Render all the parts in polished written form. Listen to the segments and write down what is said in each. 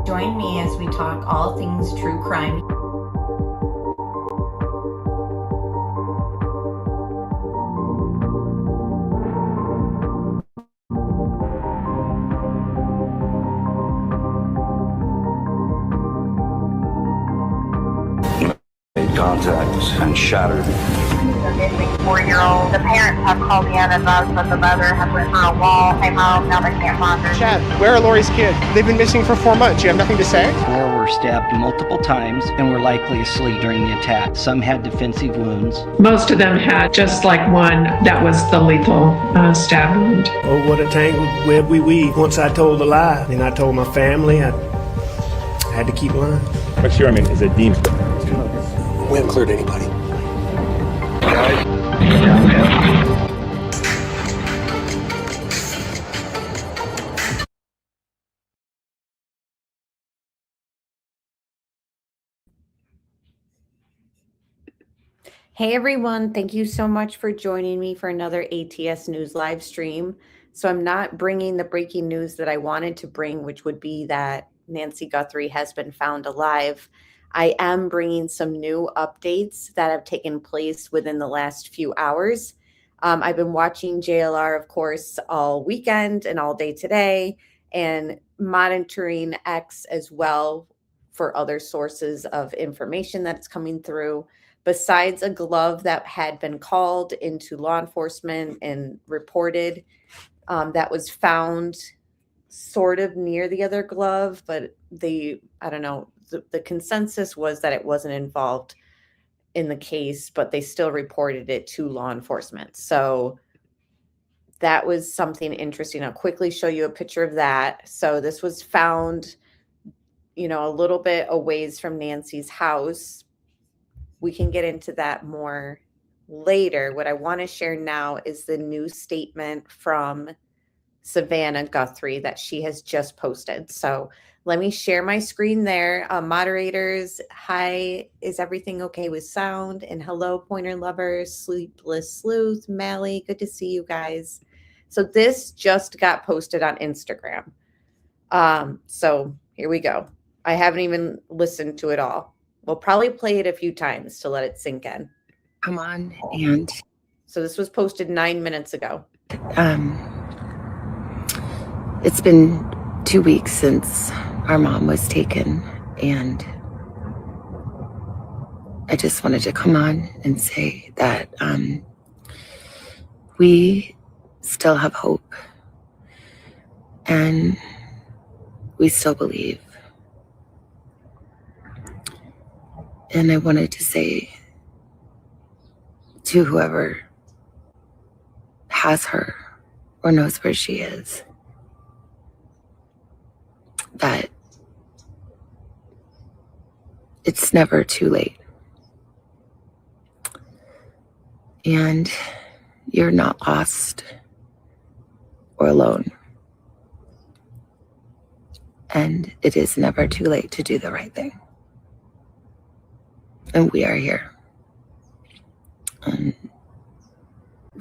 Join me as we talk all things true crime. Made contact and shattered. The missing 4-year-old. The parents have called in and advised that the mother had went through a wall, came home, now they can't find her. Chad, where are Lori's kids? They've been missing for 4 months. You have nothing to say? 4 were stabbed multiple times and were likely asleep during the attack. Some had defensive wounds. Most of them had just like one that was the lethal stab wound. Oh, what a tangled web we weave. Once I told a lie, and I told my family, I had to keep lying. Experiment is a demon. We haven't cleared anybody. Hey everyone, thank you so much for joining me for another ATS News live stream. So I'm not bringing the breaking news that I wanted to bring, which would be that Nancy Guthrie has been found alive. I am bringing some new updates that have taken place within the last few hours. I've been watching JLR, of course, all weekend and all day today, and monitoring X as well for other sources of information that's coming through. Besides a glove that had been called into law enforcement and reported, that was found sort of near the other glove, but the consensus was that it wasn't involved in the case, but they still reported it to law enforcement. So that was something interesting. I'll quickly show you a picture of that. So this was found, a little bit a ways from Nancy's house. We can get into that more later. What I want to share now is the new statement from Savannah Guthrie that she has just posted. So let me share my screen there. Moderators, hi, is everything okay with sound? And hello, Pointer Lovers, Sleepless Sleuth, Mally, good to see you guys. So this just got posted on Instagram. So here we go. I haven't even listened to it all. We'll probably play it a few times to let it sink in. Come on. And so this was posted 9 minutes ago. It's been 2 weeks since our mom was taken, and I just wanted to come on and say that we still have hope, and we still believe. And I wanted to say to whoever has her or knows where she is that it's never too late. And you're not lost or alone. And it is never too late to do the right thing. And we are here. And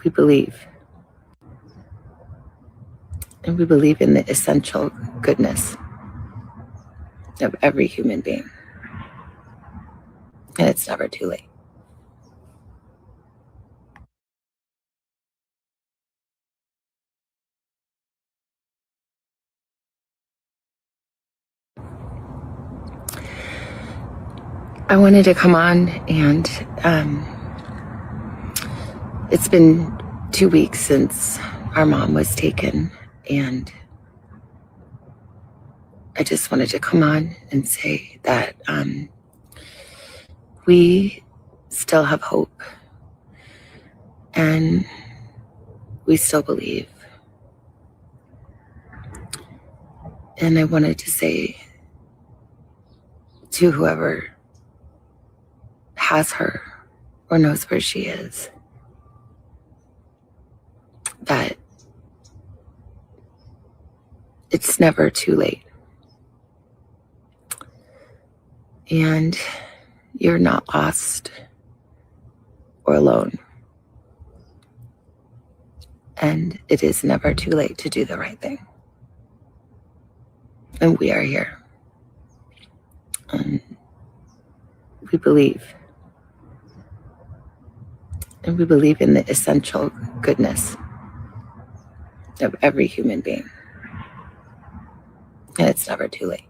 we believe. And we believe in the essential goodness of every human being. And it's never too late. I wanted to come on and it's been 2 weeks since our mom was taken, and I just wanted to come on and say that we still have hope, and we still believe. And I wanted to say to whoever has her or knows where she is that it's never too late. And you're not lost or alone. And it is never too late to do the right thing. And we are here. We believe. And we believe in the essential goodness of every human being. And it's never too late.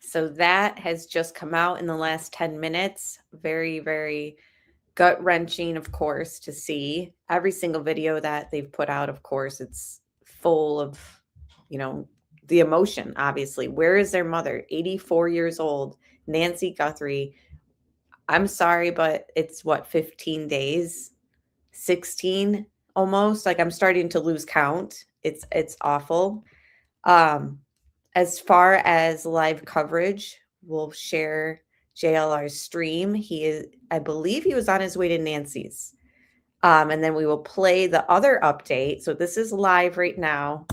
So that has just come out in the last 10 minutes. Very, very gut wrenching, of course, to see. Every single video that they've put out, of course, it's full of, the emotion, obviously. Where is their mother? 84 years old, Nancy Guthrie. I'm sorry, but it's 15 days, 16 almost. Like, I'm starting to lose count. It's awful. As far as live coverage, we'll share JLR's stream. I believe he was on his way to Nancy's. And then we will play the other update. So this is live right now.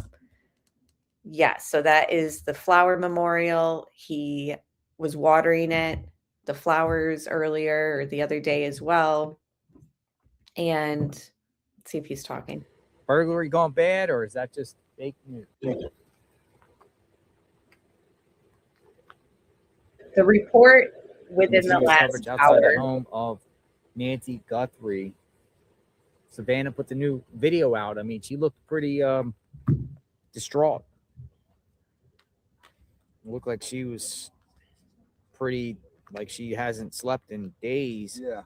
Yes, so that is the flower memorial. He was watering it, the flowers earlier or the other day as well. And let's see if he's talking. Burglary gone bad, or is that just fake news? The report within the last coverage outside hour. the home of Nancy Guthrie. Savannah put the new video out. I mean, she looked pretty distraught. It looked like she was pretty, like she hasn't slept in days. Yeah.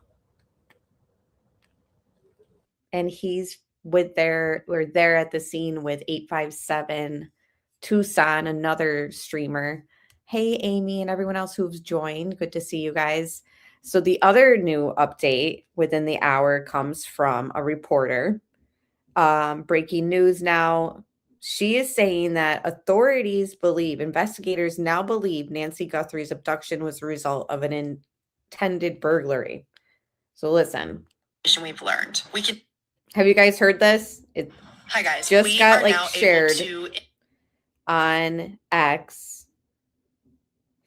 And he's we're there at the scene with 857 Tucson, another streamer. Hey, Amy and everyone else who's joined. Good to see you guys. So the other new update within the hour comes from a reporter. Breaking news now. She is saying that investigators now believe Nancy Guthrie's abduction was the result of an intended burglary. So listen. We've learned. Have you guys heard this? Hi guys. Just got shared on X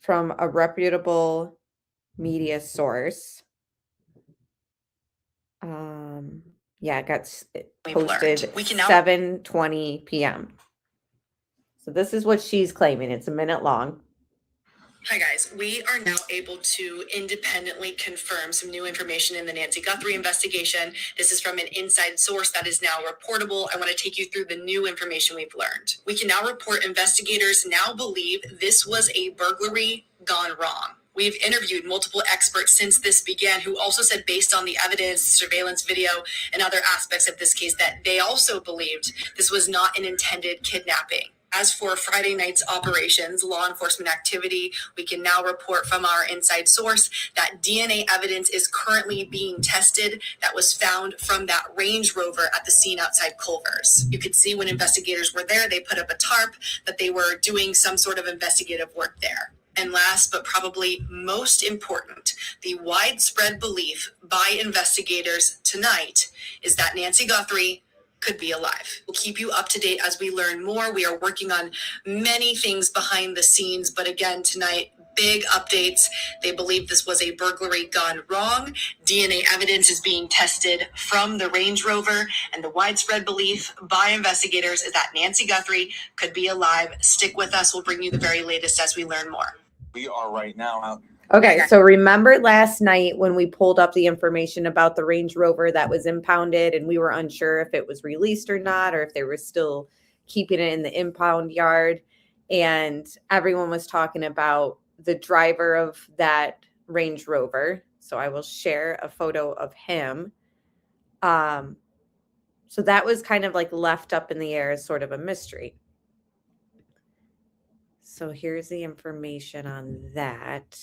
from a reputable media source. It got posted 7:20 p.m. So this is what she's claiming. It's a minute long. Hi guys, we are now able to independently confirm some new information in the Nancy Guthrie investigation. This is from an inside source that is now reportable. I want to take you through the new information we've learned. We can now report investigators now believe this was a burglary gone wrong. We've interviewed multiple experts since this began who also said, based on the evidence, surveillance video, and other aspects of this case, that they also believed this was not an intended kidnapping. As for Friday night's operations, law enforcement activity, we can now report from our inside source that DNA evidence is currently being tested that was found from that Range Rover at the scene outside Culver's. You could see when investigators were there, they put up a tarp that they were doing some sort of investigative work there. And last, but probably most important, the widespread belief by investigators tonight is that Nancy Guthrie could be alive. We'll keep you up to date as we learn more. We are working on many things behind the scenes, but again, tonight, big updates. They believe this was a burglary gone wrong. DNA evidence is being tested from the Range Rover, and the widespread belief by investigators is that Nancy Guthrie could be alive. Stick with us. We'll bring you the very latest as we learn more. We are right now out. Okay, so remember last night when we pulled up the information about the Range Rover that was impounded and we were unsure if it was released or not, or if they were still keeping it in the impound yard, and everyone was talking about the driver of that Range Rover. So I will share a photo of him. So that was kind of like left up in the air as sort of a mystery. So here's the information on that.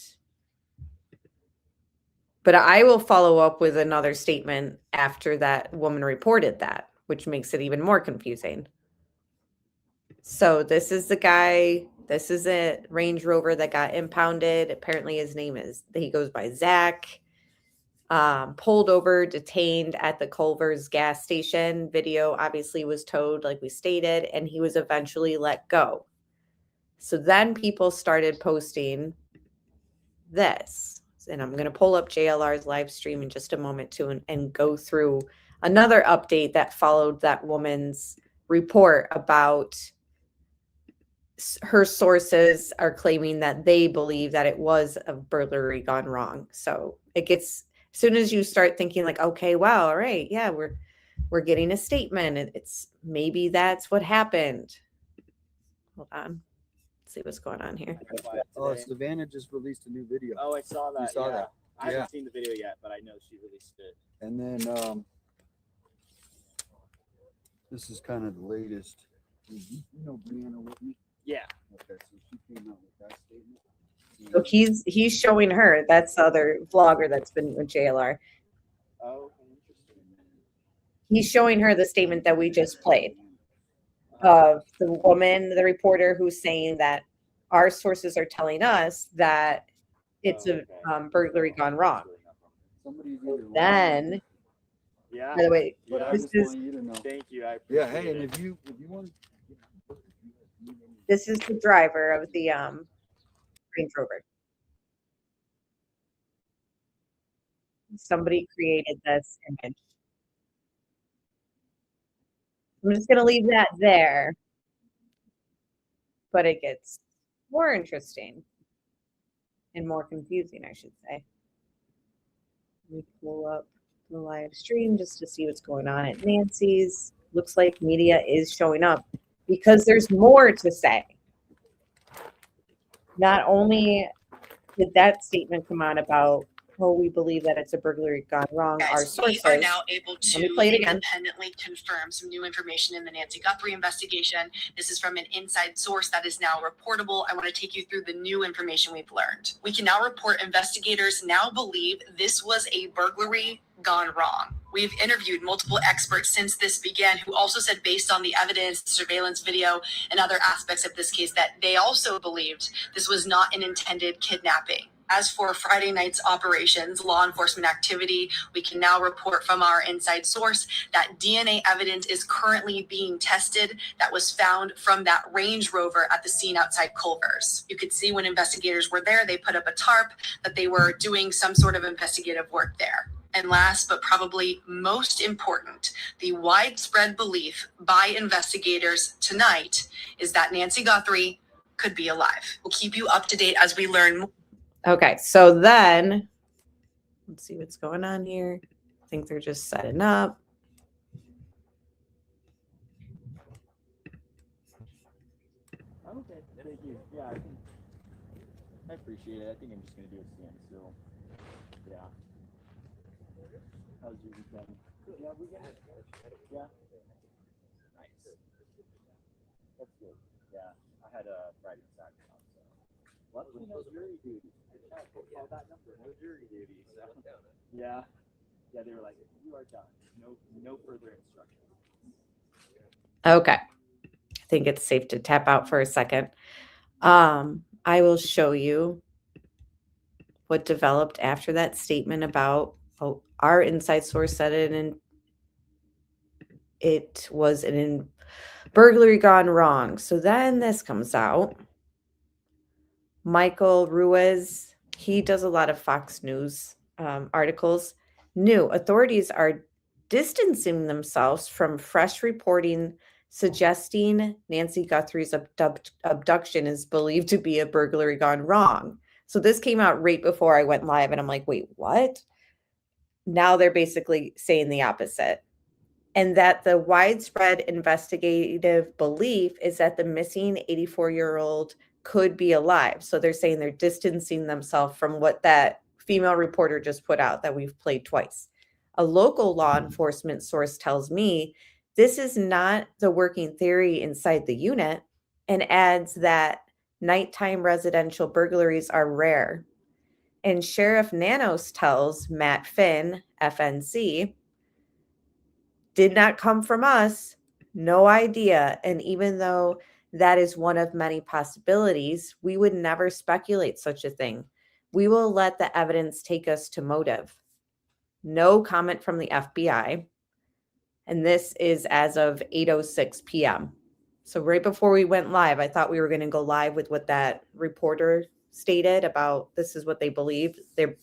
But I will follow up with another statement after that woman reported that, which makes it even more confusing. So this is the guy. This is a Range Rover that got impounded. Apparently he goes by Zach. Pulled over, detained at the Culver's gas station. Video obviously was towed like we stated, and he was eventually let go. So then people started posting this. And I'm going to pull up JLR's live stream in just a moment too and go through another update that followed that woman's report about her sources are claiming that they believe that it was a burglary gone wrong. So it gets, as soon as you start thinking like, okay, wow, all right, yeah, we're getting a statement, and it's maybe that's what happened. Hold on, let's see what's going on here. Oh, Savannah just released a new video. Oh, I saw that. You saw yeah. that? I haven't seen the video yet, but I know she released it. And then this is kind of the latest. You know Brianna Whitney? Yeah. Okay, so she came out with that statement. So he's showing her. That's the other vlogger that's been with JLR. Oh, interesting. He's showing her the statement that we just played of the woman, the reporter, who's saying that our sources are telling us that it's a burglary gone wrong. Then, Yeah. by the way, But I this just is want you to know. Thank you. I Yeah, appreciate hey, and it. if you want, this is the driver of the Range Rover. Somebody created this image. I'm just gonna leave that there, but it gets more interesting and more confusing, I should say. Let me pull up the live stream just to see what's going on at Nancy's. Looks like media is showing up because there's more to say. Not only did that statement come out about, oh, we believe that it's a burglary gone wrong, Guys, our we sources. are now able Let me to play it again. independently confirm some new information in the Nancy Guthrie investigation. This is from an inside source that is now reportable. I want to take you through the new information we've learned. We can now report investigators now believe this was a burglary gone wrong. We've interviewed multiple experts since this began who also said, based on the evidence, surveillance video, and other aspects of this case, that they also believed this was not an intended kidnapping. As for Friday night's operations, law enforcement activity, we can now report from our inside source that DNA evidence is currently being tested that was found from that Range Rover at the scene outside Culver's. You could see when investigators were there, they put up a tarp that they were doing some sort of investigative work there. And last, but probably most important, the widespread belief by investigators tonight is that Nancy Guthrie could be alive. We'll keep you up to date as we learn more. Okay, so then let's see what's going on here. I think they're just setting up. Okay, thank you. Yeah, I appreciate it. I think I'm just gonna do a standstill. Yeah. How's your weekend? Yeah, weekend. Yeah. Nice. That's good. Yeah, I had a Friday and Saturday off, so. Luckily, no jury duty. Call that number. No jury duty. So. Yeah. Yeah, they were like, you are done. No further instructions. Okay. I think it's safe to tap out for a second. I will show you what developed after that statement about, oh, our inside source said it, and it was an burglary gone wrong. So then this comes out. Michael Ruiz, he does a lot of Fox News articles. New authorities are distancing themselves from fresh reporting suggesting Nancy Guthrie's abduction is believed to be a burglary gone wrong. So this came out right before I went live, and I'm like, wait, what? Now they're basically saying the opposite. And that the widespread investigative belief is that the missing 84-year-old could be alive. So they're saying they're distancing themselves from what that female reporter just put out that we've played twice. A local law enforcement source tells me this is not the working theory inside the unit, and adds that nighttime residential burglaries are rare. And Sheriff Nanos tells Matt Finn, FNC, did not come from us, no idea. And even though that is one of many possibilities, we would never speculate such a thing. We will let the evidence take us to motive. No comment from the FBI. And this is as of 8:06 p.m. So right before we went live, I thought we were going to go live with what that reporter stated about this is what they believe. Their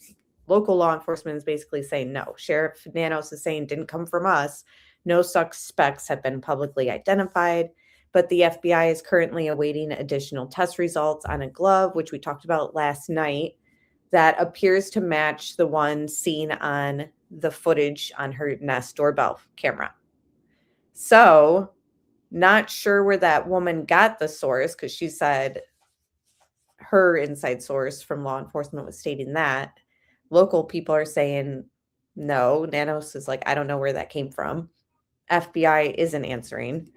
local law enforcement is basically saying no. Sheriff Nanos is saying didn't come from us. No suspects have been publicly identified, but the FBI is currently awaiting additional test results on a glove, which we talked about last night, that appears to match the one seen on the footage on her Nest doorbell camera. So, not sure where that woman got the source, because she said her inside source from law enforcement was stating that. Local people are saying no. Nanos is like, I don't know where that came from. FBI isn't answering.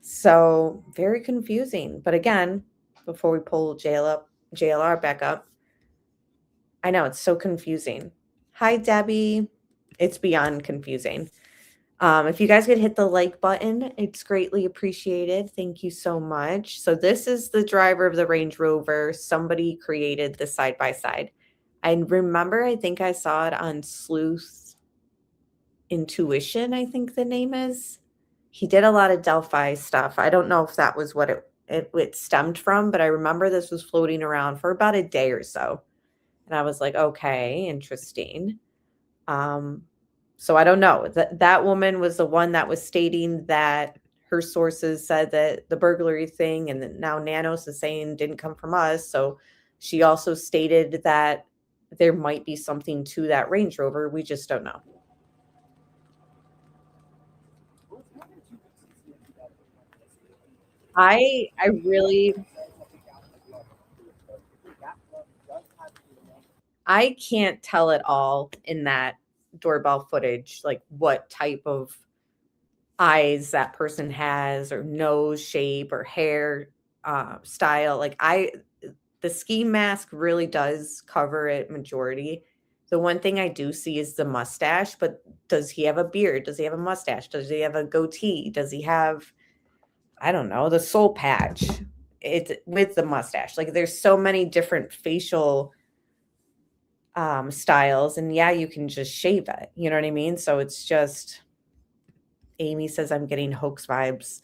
So very confusing. But again, before we pull JLR back up, I know it's so confusing. Hi, Debbie. It's beyond confusing. If you guys could hit the like button, it's greatly appreciated. Thank you so much. So this is the driver of the Range Rover. Somebody created the side-by-side. I remember, I think I saw it on Sleuth Intuition, I think the name is. He did a lot of Delphi stuff. I don't know if that was what it stemmed from, but I remember this was floating around for about a day or so. And I was like, okay, interesting. So I don't know. That woman was the one that was stating that her sources said that the burglary thing, and now Nanos is saying didn't come from us. So she also stated that there might be something to that Range Rover. We just don't know. I can't tell at all in that doorbell footage, like what type of eyes that person has, or nose shape, or hair style. Like the ski mask really does cover it majority. The one thing I do see is the mustache, but does he have a beard? Does he have a mustache? Does he have a goatee? Does he have, I don't know, the soul patch? It's with the mustache. Like there's so many different facial styles, and yeah, you can just shave it. You know what I mean? So it's just, Amy says I'm getting hoax vibes.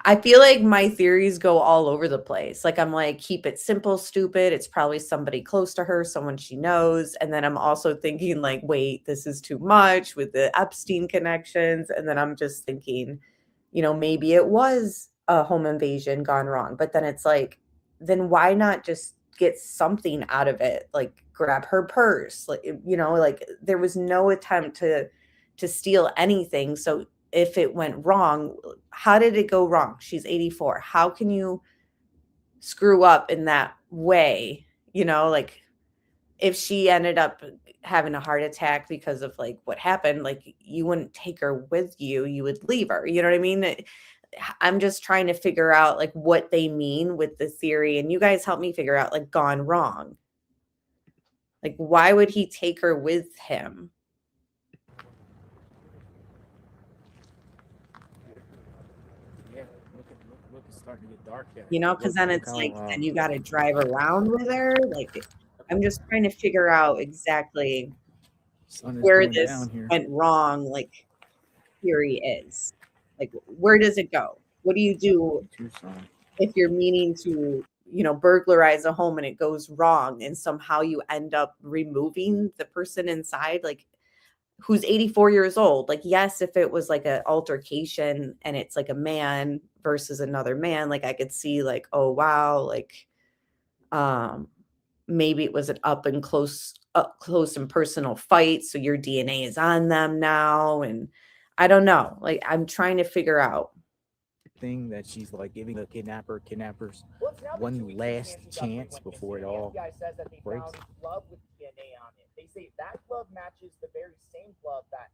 I feel like my theories go all over the place. Like I'm like, keep it simple, stupid. It's probably somebody close to her, someone she knows. And then I'm also thinking like, wait, this is too much with the Epstein connections. And then I'm just thinking, maybe it was a home invasion gone wrong. But then it's like, then why not just get something out of it? Like grab her purse, like, like there was no attempt to steal anything. So if it went wrong, how did it go wrong? She's 84. How can you screw up in that way? Like if she ended up having a heart attack because of like what happened, like you wouldn't take her with you, you would leave her. You know what I mean? I'm just trying to figure out like what they mean with the theory, and you guys help me figure out like gone wrong. Like why would he take her with him? Starting to get dark there. Because then it's like, then you got to drive around with her. Like, I'm just trying to figure out exactly where this went wrong. Like, theory is like, where does it go? What do you do if you're meaning to, burglarize a home and it goes wrong, and somehow you end up removing the person inside? Like, who's 84 years old. Like, yes, if it was like an altercation and it's like a man versus another man, like I could see like, oh wow, like maybe it was an up close and personal fight, so your DNA is on them now. And I don't know, like I'm trying to figure out thing that she's like giving the kidnappers one last chance before it all breaks. Glove with DNA on it. They say that glove matches the very same glove that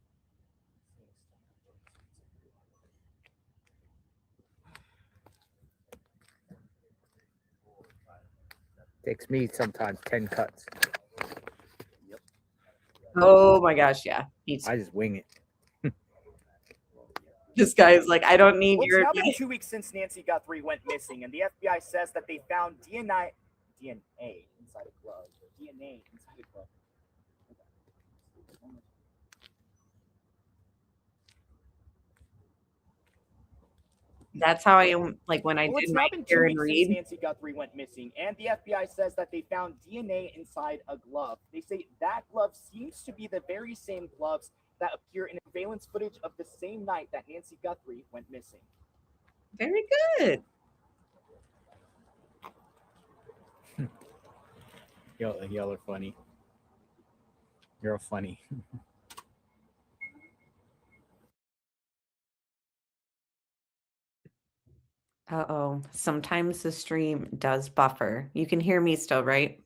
takes me sometimes 10 cuts. Yep. Oh my gosh, yeah. I just wing it. This guy is like, I don't need Well, your. It's now been 2 weeks since Nancy Guthrie went missing, and the FBI says that they found DNA inside a glove. DNA inside a glove. That's how I am. Like when I did my hear and read. Nancy Guthrie went missing, and the FBI says that they found DNA inside a glove. They say that glove seems to be the very same gloves that appear in surveillance footage of the same night that Nancy Guthrie went missing. Very good. Y'all are funny. You're funny. Uh-oh. Sometimes the stream does buffer. You can hear me still, right?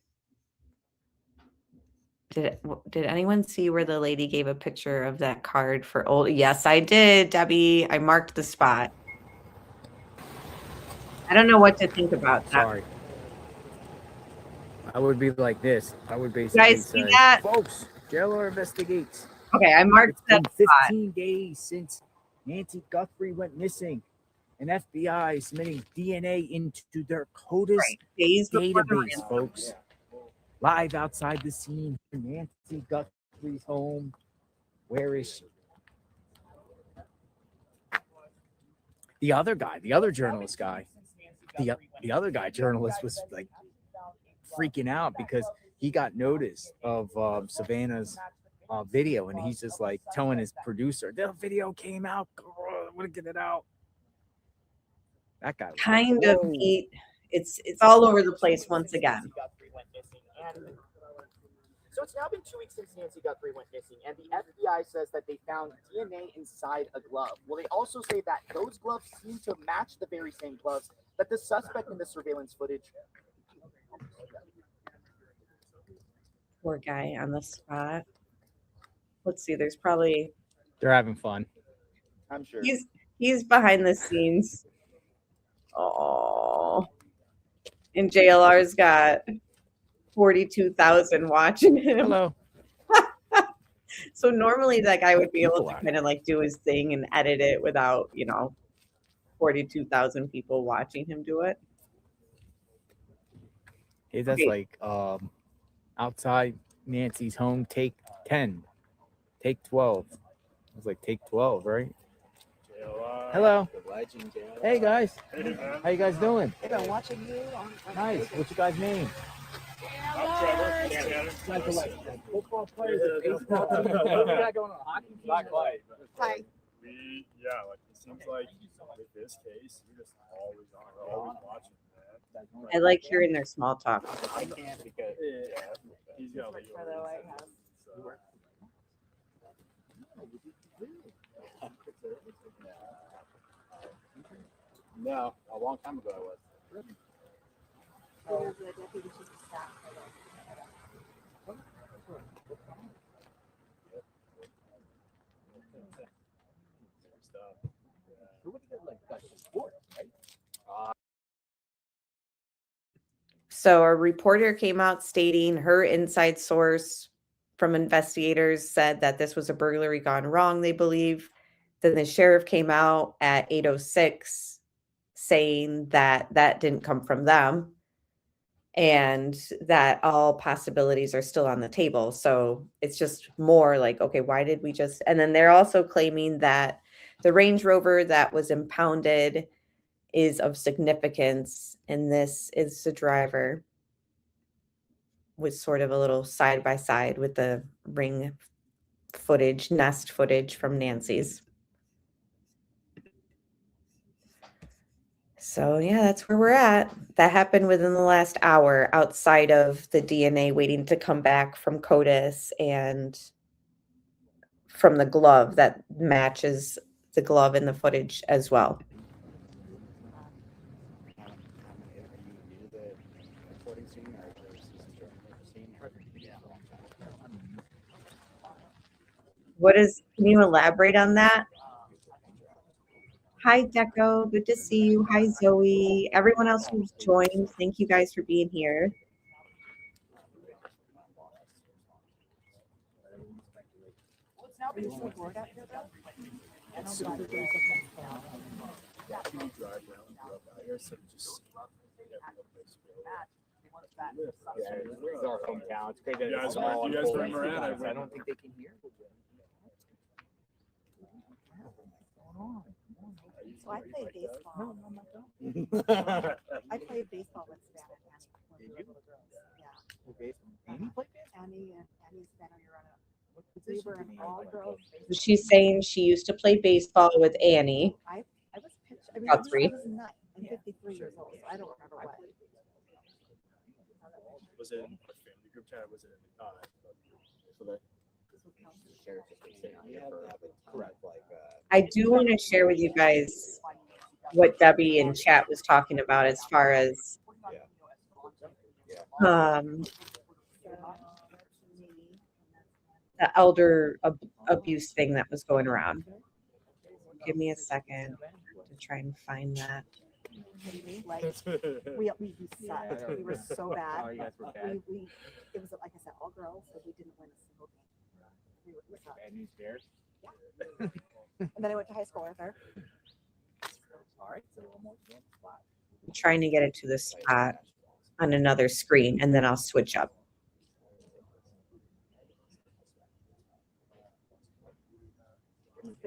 Did anyone see where the lady gave a picture of that card for old? Yes, I did, Debbie. I marked the spot. I don't know what to think about that. Sorry. I would be like this. I would You basically guys see say, that? folks, jailer investigates. Okay, I marked It's been that spot. 15 days since Nancy Guthrie went missing. And FBI is submitting DNA into their CODIS Days before the database, ransom. folks. Live outside the scene, Nancy Guthrie's home. Where is she? The other guy, the other journalist guy, the other guy journalist was like freaking out because he got notice of Savannah's video, and he's just like telling his producer, the video came out, I want to get it out. That guy was Kind like, of neat. It's all over the place once again. So it's now been 2 weeks since Nancy Guthrie went missing, and the FBI says that they found DNA inside a glove. Well, they also say that those gloves seem to match the very same gloves that the suspect in the surveillance footage. Poor guy on the spot. Let's see, there's probably They're having fun. I'm sure. he's behind the scenes. Oh. And JLR's got 42,000 watching him. Hello. So normally that guy would be able to kind of like do his thing and edit it without, 42,000 people watching him do it. Hey, that's Okay. like outside Nancy's home, take 10, take 12. I was like, take 12, right? Hello. Hey guys. How you guys doing? I've been watching you. Nice. What's your guys' name? You guys are like football players or baseball teams? What do you got going on? Hockey team? Hi. Like it seems like with this case, you're just always on. We're always watching that. I like hearing their small talk. I can't because he's got like no, a long time ago I was. So a reporter came out stating her inside source from investigators said that this was a burglary gone wrong, they believe. Then the sheriff came out at 8:06 saying that that didn't come from them and that all possibilities are still on the table. So it's just more like, okay, why did we just... And then they're also claiming that the Range Rover that was impounded is of significance, and this is the driver, with sort of a little side by side with the ring footage, nest footage from Nancy's. So yeah, that's where we're at. That happened within the last hour, outside of the DNA waiting to come back from CODIS and from the glove that matches the glove in the footage as well. Can you elaborate on that? Hi, Deco. Good to see you. Hi, Zoe. Everyone else who's joined, thank you guys for being here. Yeah, this is our hometown. It's great that You guys it's all were- you guys were in unfolding. Miranda. I don't think they can hear. So I played baseball. I played baseball with Stan and Annie. Did you? Yeah. Okay. Annie played baseball? Annie's been on your run-up. What We She's saying she used to play baseball with Annie Guthrie. I'm 53 years old, so I don't remember what. Was it in a family group chat? Or was it in so that I do want to share with you guys what Debbie in chat was talking about as far as the elder abuse thing that was going around. Give me a second to try and find that. Like, we sucked. We were so bad. Oh, you guys were bad. We it was, like I said, all girls, so we didn't win a single game. We sucked. Bad news bears. And then I went to high school with her. All right, so one more spot. I'm trying to get it to the spot on another screen, and then I'll switch up.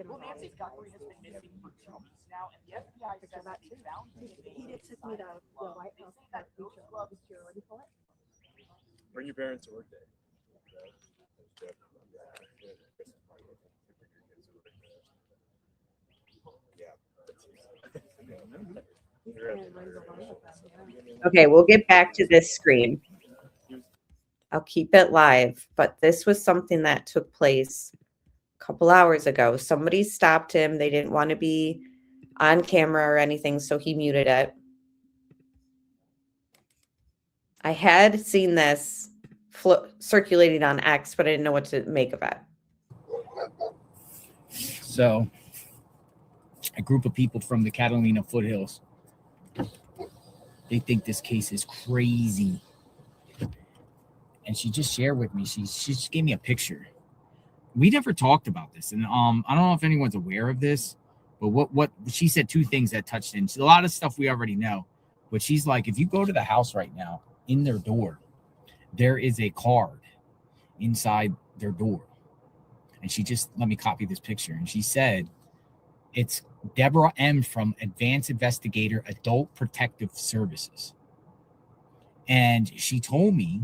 Well, Nancy Guthrie has been missing for 2 weeks now, and the FBI says that too. He did took me to the White House security for it. bring your parents to work day. Okay, we'll get back to this screen. I'll keep it live, but this was something that took place a couple hours ago. Somebody stopped him. They didn't want to be on camera or anything, so he muted it. I had seen this circulating on X, but I didn't know what to make of it. So, a group of people from the Catalina foothills, they think this case is crazy. And she just shared with me, she just gave me a picture. We never talked about this. And I don't know if anyone's aware of this, but what she said, two things that touched in. A lot of stuff we already know. But she's like, if you go to the house right now, in their door, there is a card inside their door. And she just let me copy this picture. And she said, it's Deborah M. from Advanced Investigator Adult Protective Services. And she told me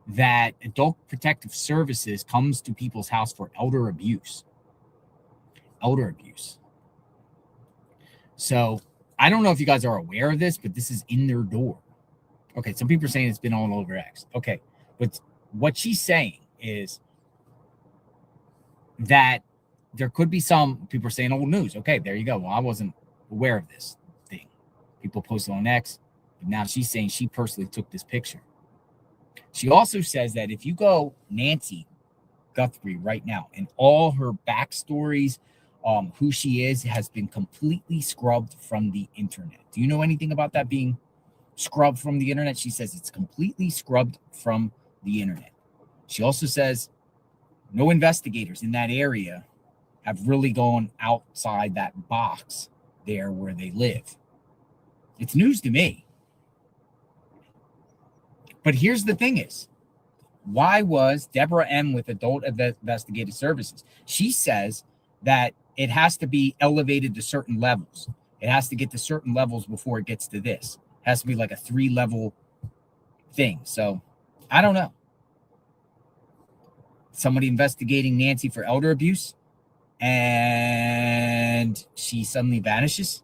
that Adult Protective Services comes to people's house for elder abuse. Elder abuse. So I don't know if you guys are aware of this, but this is in their door. Okay, some people are saying it's been all over X. Okay, but what she's saying is that there could be some people are saying old news. Okay, there you go. Well, I wasn't aware of this thing. People posted on X, but now she's saying she personally took this picture. She also says that if you go Nancy Guthrie right now and all her backstories, who she is, has been completely scrubbed from the internet. Do you know anything about that being scrubbed from the internet? She says it's completely scrubbed from the internet. She also says no investigators in that area have really gone outside that box there where they live. It's news to me. But here's the thing is, why was Deborah M. with Adult Investigative Services? She says that it has to be elevated to certain levels. It has to get to certain levels before it gets to this. It has to be like a 3-level thing. So I don't know. Somebody investigating Nancy for elder abuse and she suddenly vanishes.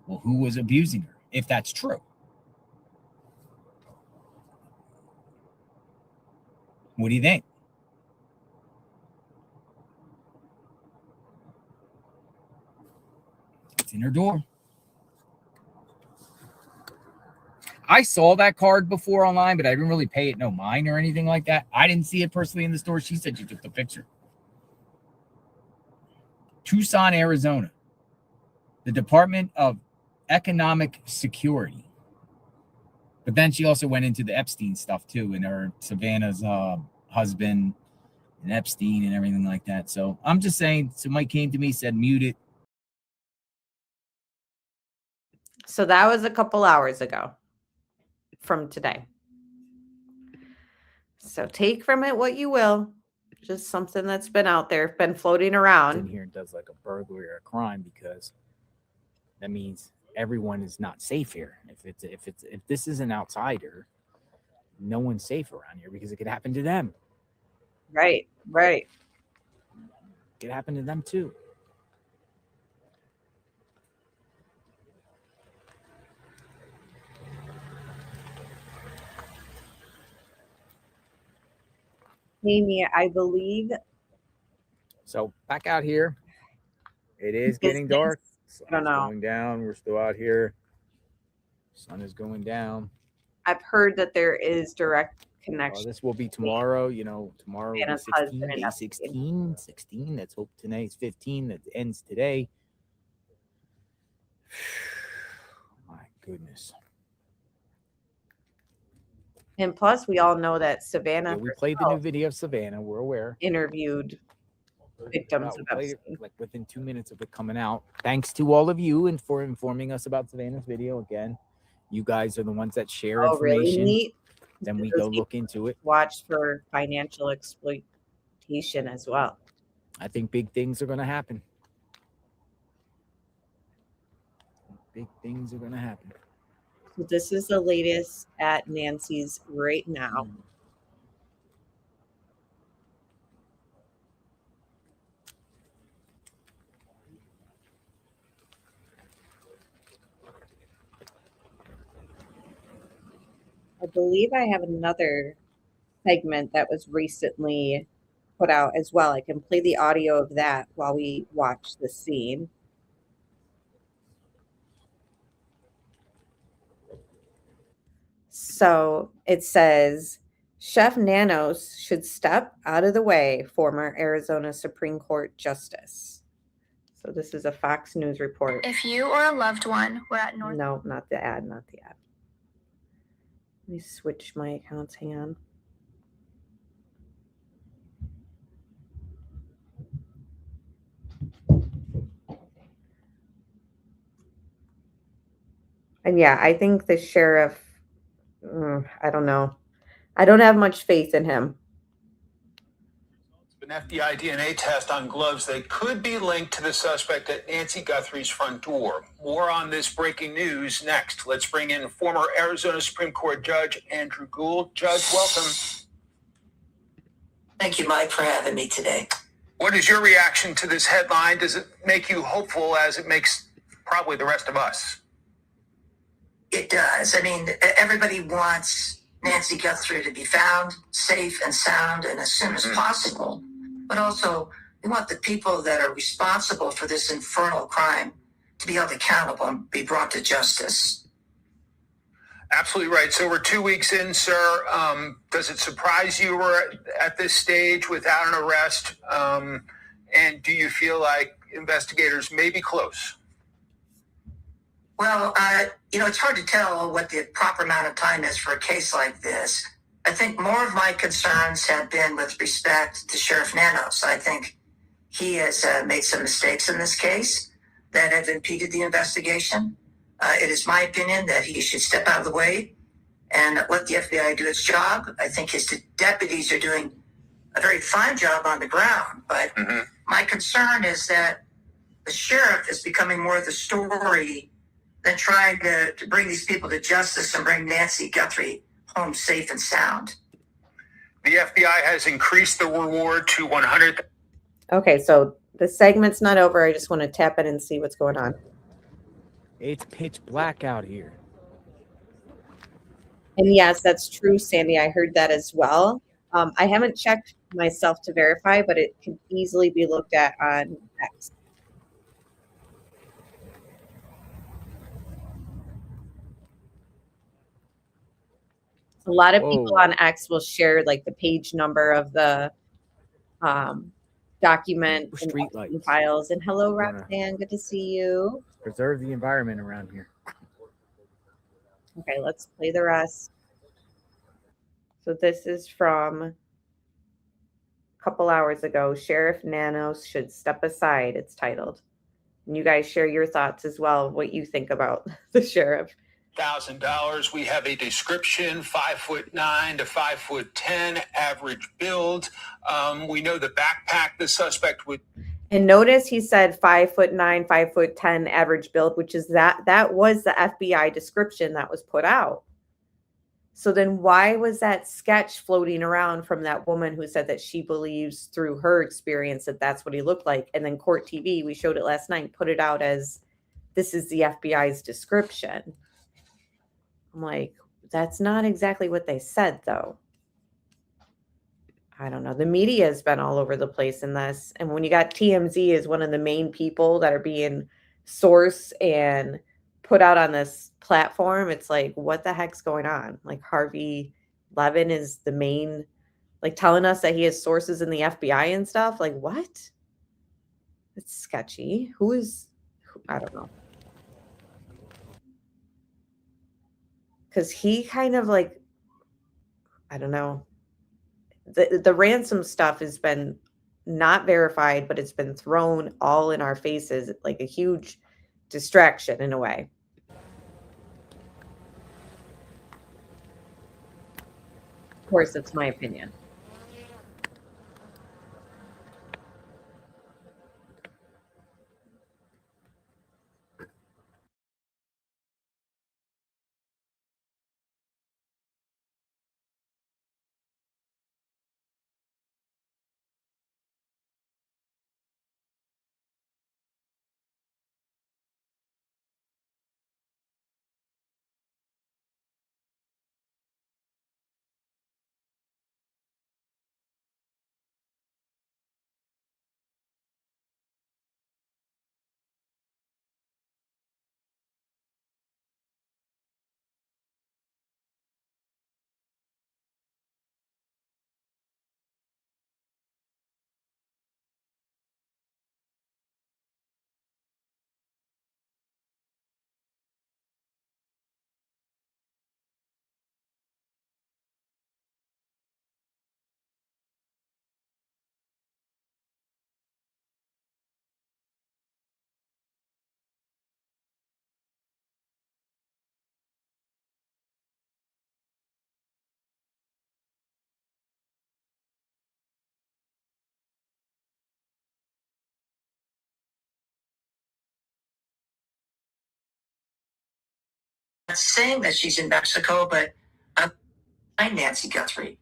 Well, who was abusing her? If that's true. What do you think? It's in her door. I saw that card before online, but I didn't really pay it no mind or anything like that. I didn't see it personally in the store. She said she took the picture. Tucson, Arizona. The Department of Economic Security. But then she also went into the Epstein stuff too, and her Savannah's husband and Epstein and everything like that. So I'm just saying, somebody came to me, said mute it. So that was a couple hours ago from today. So take from it what you will. Just something that's been out there, been floating around. In here and does like a burglary or a crime, because that means everyone is not safe here. If this is an outsider, no one's safe around here because it could happen to them. Right. could happen to them too. Amy, I believe. So back out here, it is getting Business. dark. I don't Sun's know. going down. We're still out here. Sun is going down. I've heard that there is direct connection. This will be tomorrow. You know, tomorrow will be Santa's 16, husband day and 16, 16. Let's hope tonight's 15. That ends today. My goodness. And plus, we all know that Savannah. Yeah, we played the new video of Savannah. We're aware. Interviewed victims We of played it, Epstein. like within 2 minutes of it coming out. Thanks to all of you and for informing us about Savannah's video. Again, you guys are the ones that share information. Really neat. Then we Those go look into it. Watch for financial exploitation as well. I think big things are going to happen. Big things are going to happen. So this is the latest at Nancy's right now. I believe I have another segment that was recently put out as well. I can play the audio of that while we watch the scene. So it says, Chef Nanos should step out of the way, former Arizona Supreme Court Justice. So this is a Fox News report. If you or a loved one were at North... No, not the ad, not the ad. Let me switch my accounts. Hang on. And yeah, I think the sheriff, I don't know. I don't have much faith in him. An FBI DNA test on gloves that could be linked to the suspect at Nancy Guthrie's front door. More on this breaking news next. Let's bring in former Arizona Supreme Court Judge Andrew Gould. Judge, welcome. Thank you, Mike, for having me today. What is your reaction to this headline? Does it make you hopeful as it makes probably the rest of us? It does. I mean, everybody wants Nancy Guthrie to be found safe and sound and as soon as possible. But also, we want the people that are responsible for this infernal crime to be held accountable and be brought to justice. Absolutely right. So we're 2 weeks in, sir. Does it surprise you we're at this stage without an arrest? And do you feel like investigators may be close? Well, it's hard to tell what the proper amount of time is for a case like this. I think more of my concerns have been with respect to Sheriff Nanos. I think he has made some mistakes in this case that have impeded the investigation. It is my opinion that he should step out of the way and let the FBI do its job. I think his deputies are doing a very fine job on the ground, but my concern is that the sheriff is becoming more of the story than trying to bring these people to justice and bring Nancy Guthrie home safe and sound. The FBI has increased the reward to $100,000. Okay, so the segment's not over. I just want to tap in and see what's going on. It's pitch black out here. And yes, that's true, Sandy. I heard that as well. I haven't checked myself to verify, but it can easily be looked at on X. A lot of people on X will share like the page number of the document and files. And hello, Roxanne. Good to see you. Preserve the environment around here. Okay, let's play the rest. So this is from a couple hours ago. Sheriff Nanos should step aside, it's titled. And you guys share your thoughts as well, what you think about the sheriff. $1,000. We have a description: 5'9" to 5'10", average build. We know the backpack the suspect would. And notice he said 5'9", 5'10", average build, which is that was the FBI description that was put out. So then why was that sketch floating around from that woman who said that she believes through her experience that that's what he looked like? And then Court TV, we showed it last night, put it out as this is the FBI's description. I'm like, that's not exactly what they said, though. I don't know. The media has been all over the place in this. And when you got TMZ as one of the main people that are being sourced and put out on this platform, it's like, what the heck's going on? Like Harvey Levin is the main, like telling us that he has sources in the FBI and stuff. Like, what? It's sketchy. I don't know. Because he kind of like, I don't know. The ransom stuff has been not verified, but it's been thrown all in our faces like a huge distraction in a way. Of course, it's my opinion. Not saying that she's in Mexico, but I'm Nancy Guthrie.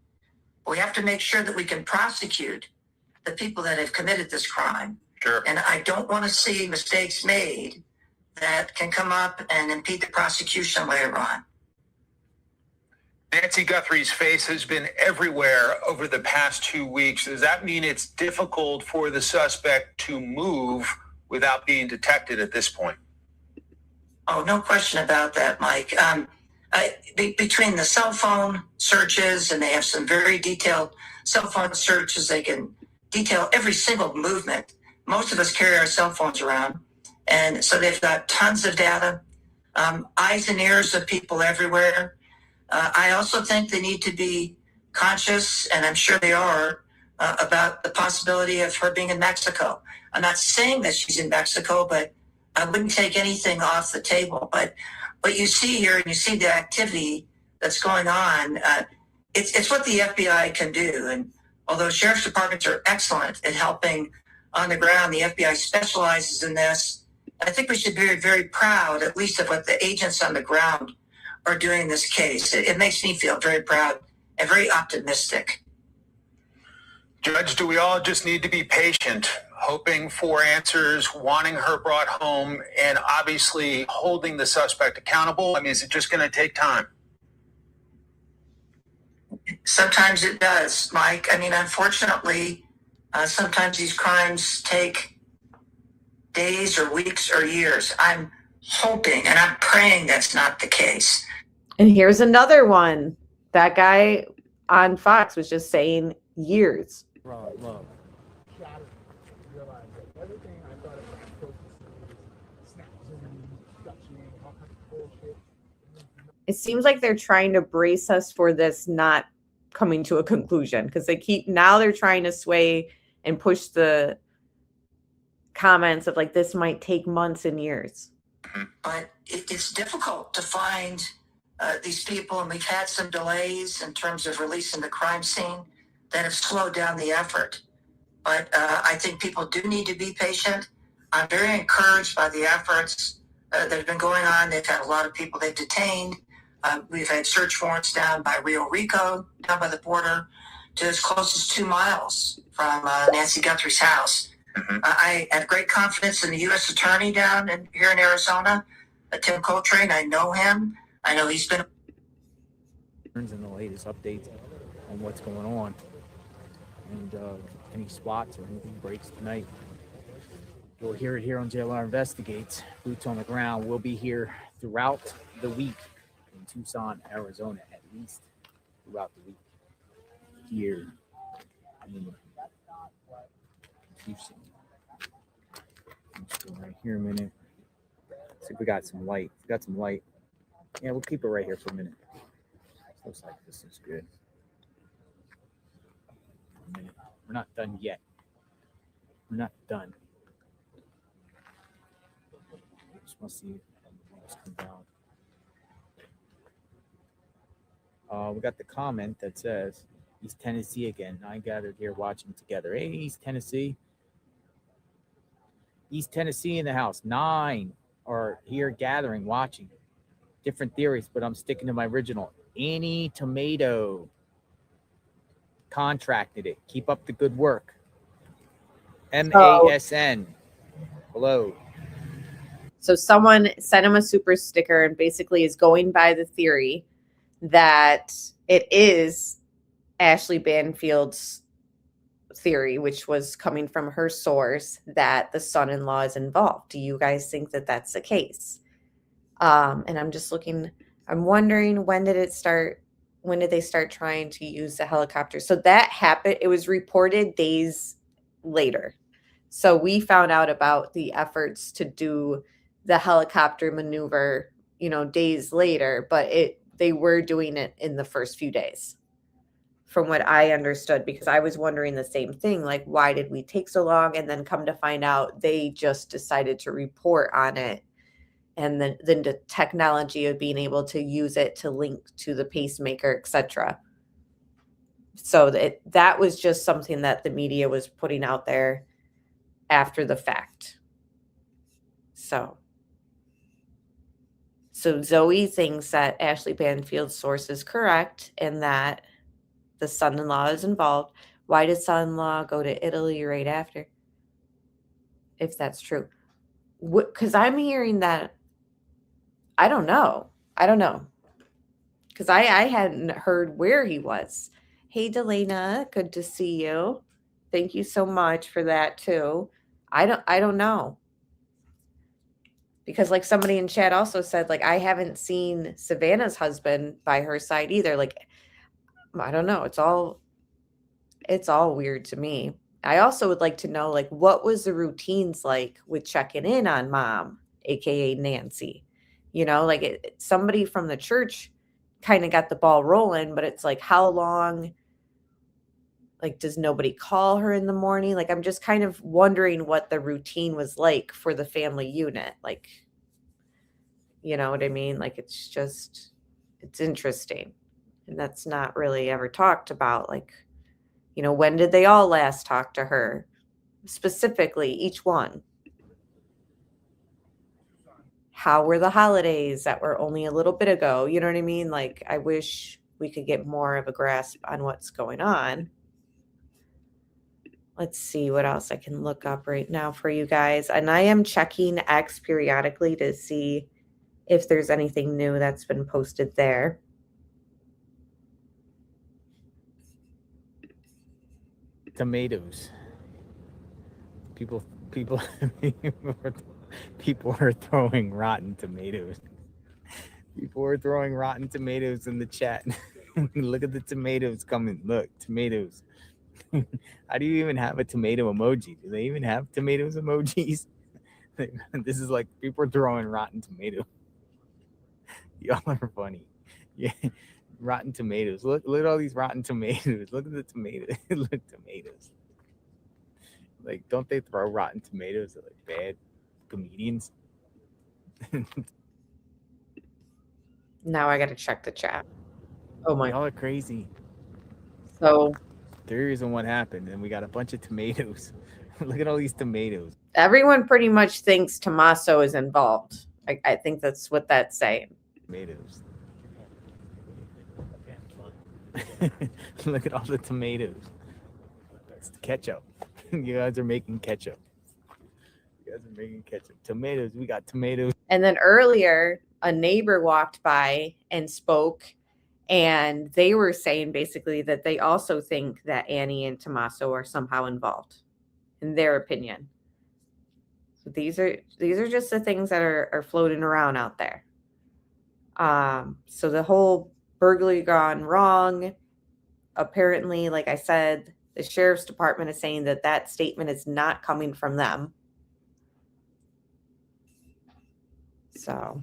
We have to make sure that we can prosecute the people that have committed this crime. Sure. And I don't want to see mistakes made that can come up and impede the prosecution later on. Nancy Guthrie's face has been everywhere over the past 2 weeks. Does that mean it's difficult for the suspect to move without being detected at this point? Oh, no question about that, Mike. Between the cell phone searches, and they have some very detailed cell phone searches, they can detail every single movement. Most of us carry our cell phones around, and so they've got tons of data, eyes and ears of people everywhere. I also think they need to be conscious, and I'm sure they are, about the possibility of her being in Mexico. I'm not saying that she's in Mexico, but I wouldn't take anything off the table. But what you see here, and you see the activity that's going on, it's what the FBI can do. And although sheriff's departments are excellent at helping on the ground, the FBI specializes in this. I think we should be very, very proud, at least of what the agents on the ground are doing in this case. It makes me feel very proud and very optimistic. Judge, do we all just need to be patient, hoping for answers, wanting her brought home, and obviously holding the suspect accountable? I mean, is it just going to take time? Sometimes it does, Mike. I mean, unfortunately, sometimes these crimes take days or weeks or years. I'm hoping and I'm praying that's not the case. And here's another one. That guy on Fox was just saying years. Love. It seems like they're trying to brace us for this not coming to a conclusion, because they're trying to sway and push the comments of like, this might take months and years. But it's difficult to find these people, and we've had some delays in terms of releasing the crime scene that have slowed down the effort. But I think people do need to be patient. I'm very encouraged by the efforts that have been going on. They've had a lot of people they've detained. We've had search warrants down by Rio Rico, down by the border, to as close as 2 miles from Nancy Guthrie's house. I have great confidence in the U.S. attorney here in Arizona, Tim Coltrane. I know him. I know he's been. And the latest updates on what's going on, and any SWATs or anything breaks tonight, you'll hear it here on JLR Investigates. Boots on the ground. We'll be here throughout the week in Tucson, Arizona, at least throughout the week here in Tucson. Let's go right here a minute. See if we got some light. We got some light. Yeah, we'll keep it right here for a minute. Looks like this is good. A minute. We're not done yet. We're not done. Just want to see what's come down. We got the comment that says East Tennessee again. 9 gathered here watching together. Hey, East Tennessee. East Tennessee in the house. 9 are here gathering, watching. Different theories, but I'm sticking to my original. Annie Tomato contracted it. Keep up the good work. MASN. Hello. So someone sent him a super sticker and basically is going by the theory that it is Ashley Banfield's theory, which was coming from her source, that the son-in-law is involved. Do you guys think that that's the case? And I'm just looking, I'm wondering, when did they start trying to use the helicopter? So that happened, it was reported days later. So we found out about the efforts to do the helicopter maneuver, days later, but they were doing it in the first few days, from what I understood, because I was wondering the same thing, like, why did we take so long? And then come to find out they just decided to report on it. And then the technology of being able to use it to link to the pacemaker, etc. So that was just something that the media was putting out there after the fact. So Zoe thinks that Ashley Banfield's source is correct and that the son-in-law is involved. Why did son-in-law go to Italy right after? If that's true. Because I'm hearing that, I don't know. Because I hadn't heard where he was. Hey, Delana, good to see you. Thank you so much for that too. I don't know. Because like somebody in chat also said, like, I haven't seen Savannah's husband by her side either. Like, I don't know. It's all weird to me. I also would like to know, like, what was the routines like with checking in on mom, aka Nancy? Somebody from the church kind of got the ball rolling, but it's like, how long? Like, does nobody call her in the morning? Like, I'm just kind of wondering what the routine was like for the family unit. Like, you know what I mean? Like, it's interesting. And that's not really ever talked about. Like, when did they all last talk to her? Specifically, each one. How were the holidays that were only a little bit ago? You know what I mean? Like, I wish we could get more of a grasp on what's going on. Let's see what else I can look up right now for you guys. And I am checking X periodically to see if there's anything new that's been posted there. Tomatoes. People are throwing rotten tomatoes. People are throwing rotten tomatoes in the chat. Look at the tomatoes coming. Look, tomatoes. How do you even have a tomato emoji? Do they even have tomatoes emojis? This is like, people are throwing rotten tomato. Y'all are funny. Yeah, rotten tomatoes. Look at all these rotten tomatoes. Look at the tomatoes. Look, tomatoes. Like, don't they throw rotten tomatoes at like bad comedians? Now I got to check the chat. Oh my! Y'all are crazy. So theories on what happened, and we got a bunch of tomatoes. Look at all these tomatoes. Everyone pretty much thinks Tommaso is involved. I think that's what that's saying. Tomatoes. Look at all the tomatoes. It's ketchup. You guys are making ketchup. You guys are making ketchup. Tomatoes. We got tomatoes. And then earlier, a neighbor walked by and spoke, and they were saying basically that they also think that Annie and Tommaso are somehow involved, in their opinion. So these are just the things that are floating around out there. So the whole burglary gone wrong. Apparently, like I said, the sheriff's department is saying that that statement is not coming from them. So,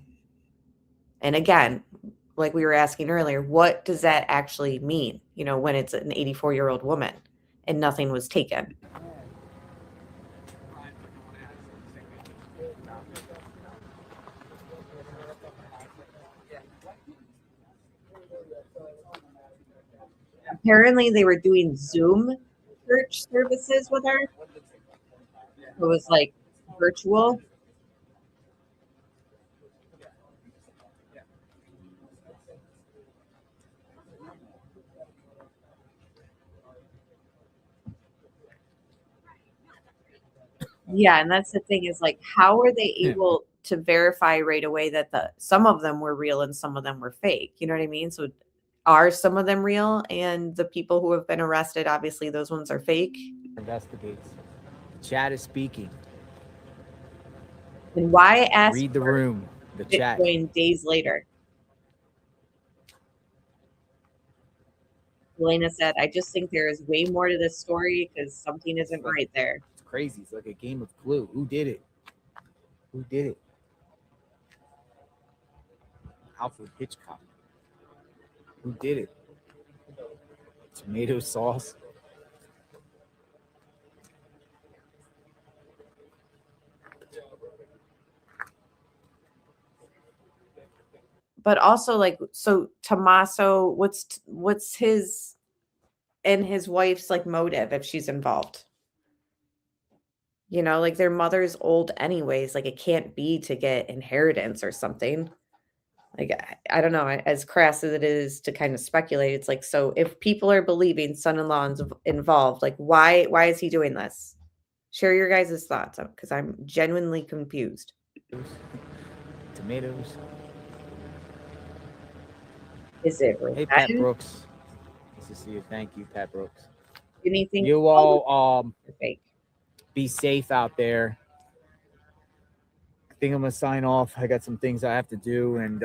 and again, like we were asking earlier, what does that actually mean? You know, when it's an 84-year-old woman and nothing was taken. Apparently, they were doing Zoom church services with her. It was like virtual. Yeah, and that's the thing is like, how are they able to verify right away that some of them were real and some of them were fake? You know what I mean? So are some of them real, and the people who have been arrested, obviously those ones are fake? Investigates. The chat is speaking. And why ask? Read the room. The chat. Bitcoin days later. Elena said, I just think there is way more to this story because something isn't right there. It's crazy. It's like a game of Clue. Who did it? Who did it? Alfred Hitchcock. Who did it? Tomato sauce. But also, like, so Tommaso, what's his and his wife's like motive if she's involved? You know, like their mother's old anyways. Like it can't be to get inheritance or something. Like I don't know. As crass as it is to kind of speculate, it's like, so if people are believing son-in-law is involved, like why is he doing this? Share your guys' thoughts because I'm genuinely confused. Tomatoes. Is it? Hey, Pat Brooks. Nice to see you. Thank you, Pat Brooks. Anything? You all be safe out there. I think I'm gonna sign off. I got some things I have to do and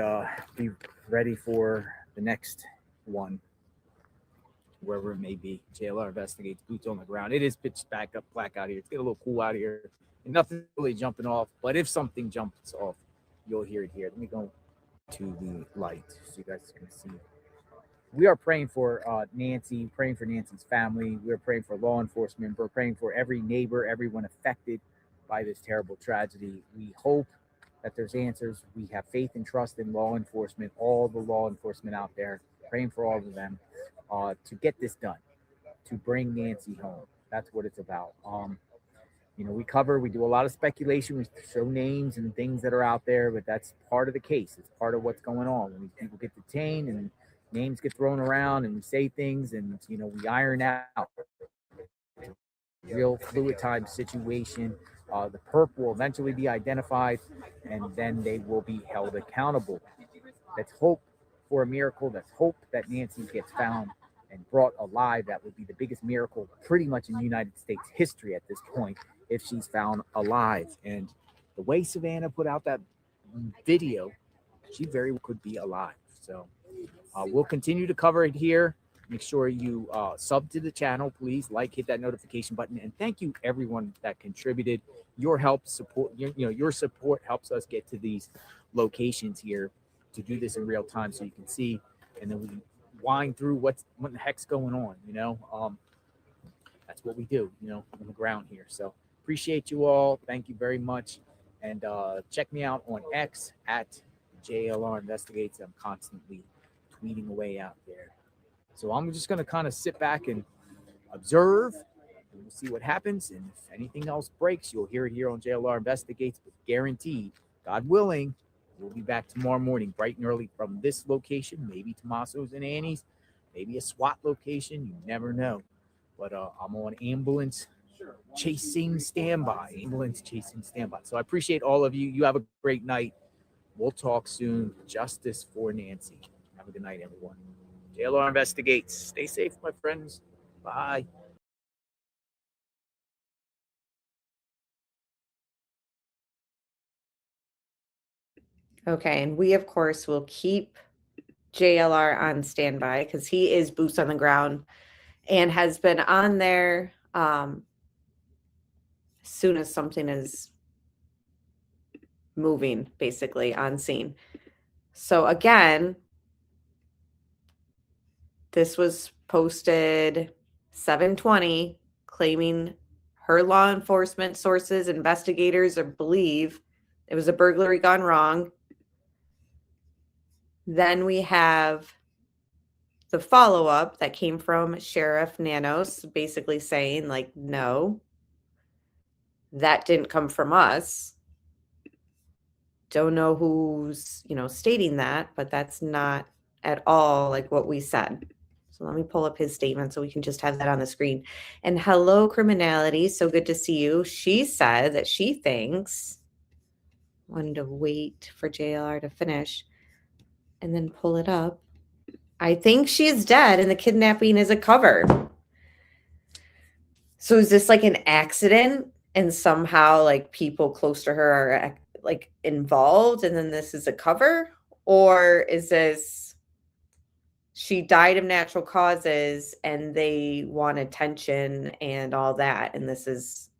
be ready for the next one, wherever it may be. JLR investigates, boots on the ground. It is pitch back up black out here. It's getting a little cool out here. And nothing really jumping off, but if something jumps off, you'll hear it here. Let me go to the light so you guys can see. We are praying for Nancy, praying for Nancy's family. We're praying for law enforcement. We're praying for every neighbor, everyone affected by this terrible tragedy. We hope that there's answers. We have faith and trust in law enforcement, all the law enforcement out there, praying for all of them to get this done, to bring Nancy home. That's what it's about. You know, we do a lot of speculation. We show names and things that are out there, but that's part of the case. It's part of what's going on. When these people get detained and names get thrown around and we say things and, you know, we iron out real fluid time situation. The perp will eventually be identified and then they will be held accountable. Let's hope for a miracle. Let's hope that Nancy gets found and brought alive. That would be the biggest miracle pretty much in United States history at this point, if she's found alive. And the way Savannah put out that video, she very well could be alive. So we'll continue to cover it here. Make sure you sub to the channel, please. Like, hit that notification button, and thank you everyone that contributed. Your help, support, your support helps us get to these locations here to do this in real time, so you can see, and then we can wind through what the heck's going on. That's what we do, on the ground here. So appreciate you all. Thank you very much, and check me out on X at JLR Investigates. I'm constantly tweeting away out there. So I'm just going to kind of sit back and observe, and we'll see what happens. And if anything else breaks, you'll hear it here on JLR Investigates. But guaranteed, God willing, we'll be back tomorrow morning, bright and early from this location, maybe Tommaso's and Annie's. maybe a SWAT location. You never know. But I'm on ambulance chasing standby. Ambulance chasing standby. So I appreciate all of you. You have a great night. We'll talk soon. Justice for Nancy. Have a good night, everyone. JLR investigates. Stay safe, my friends. Bye. Okay, and we, of course, will keep JLR on standby because he is boots on the ground and has been on there as soon as something is moving, basically, on scene. So again, this was posted 7/20, claiming her law enforcement sources, investigators, or believe it was a burglary gone wrong. Then we have the follow-up that came from Sheriff Nanos, basically saying, like, no, that didn't come from us. Don't know who's, stating that, but that's not at all like what we said. So let me pull up his statement so we can just have that on the screen. And hello, criminality. So good to see you. She said that she thinks, wanted to wait for JLR to finish and then pull it up. I think she's dead and the kidnapping is a cover. So is this like an accident and somehow like people close to her are like involved and then this is a cover? Or is this she died of natural causes and they want attention and all that, and this is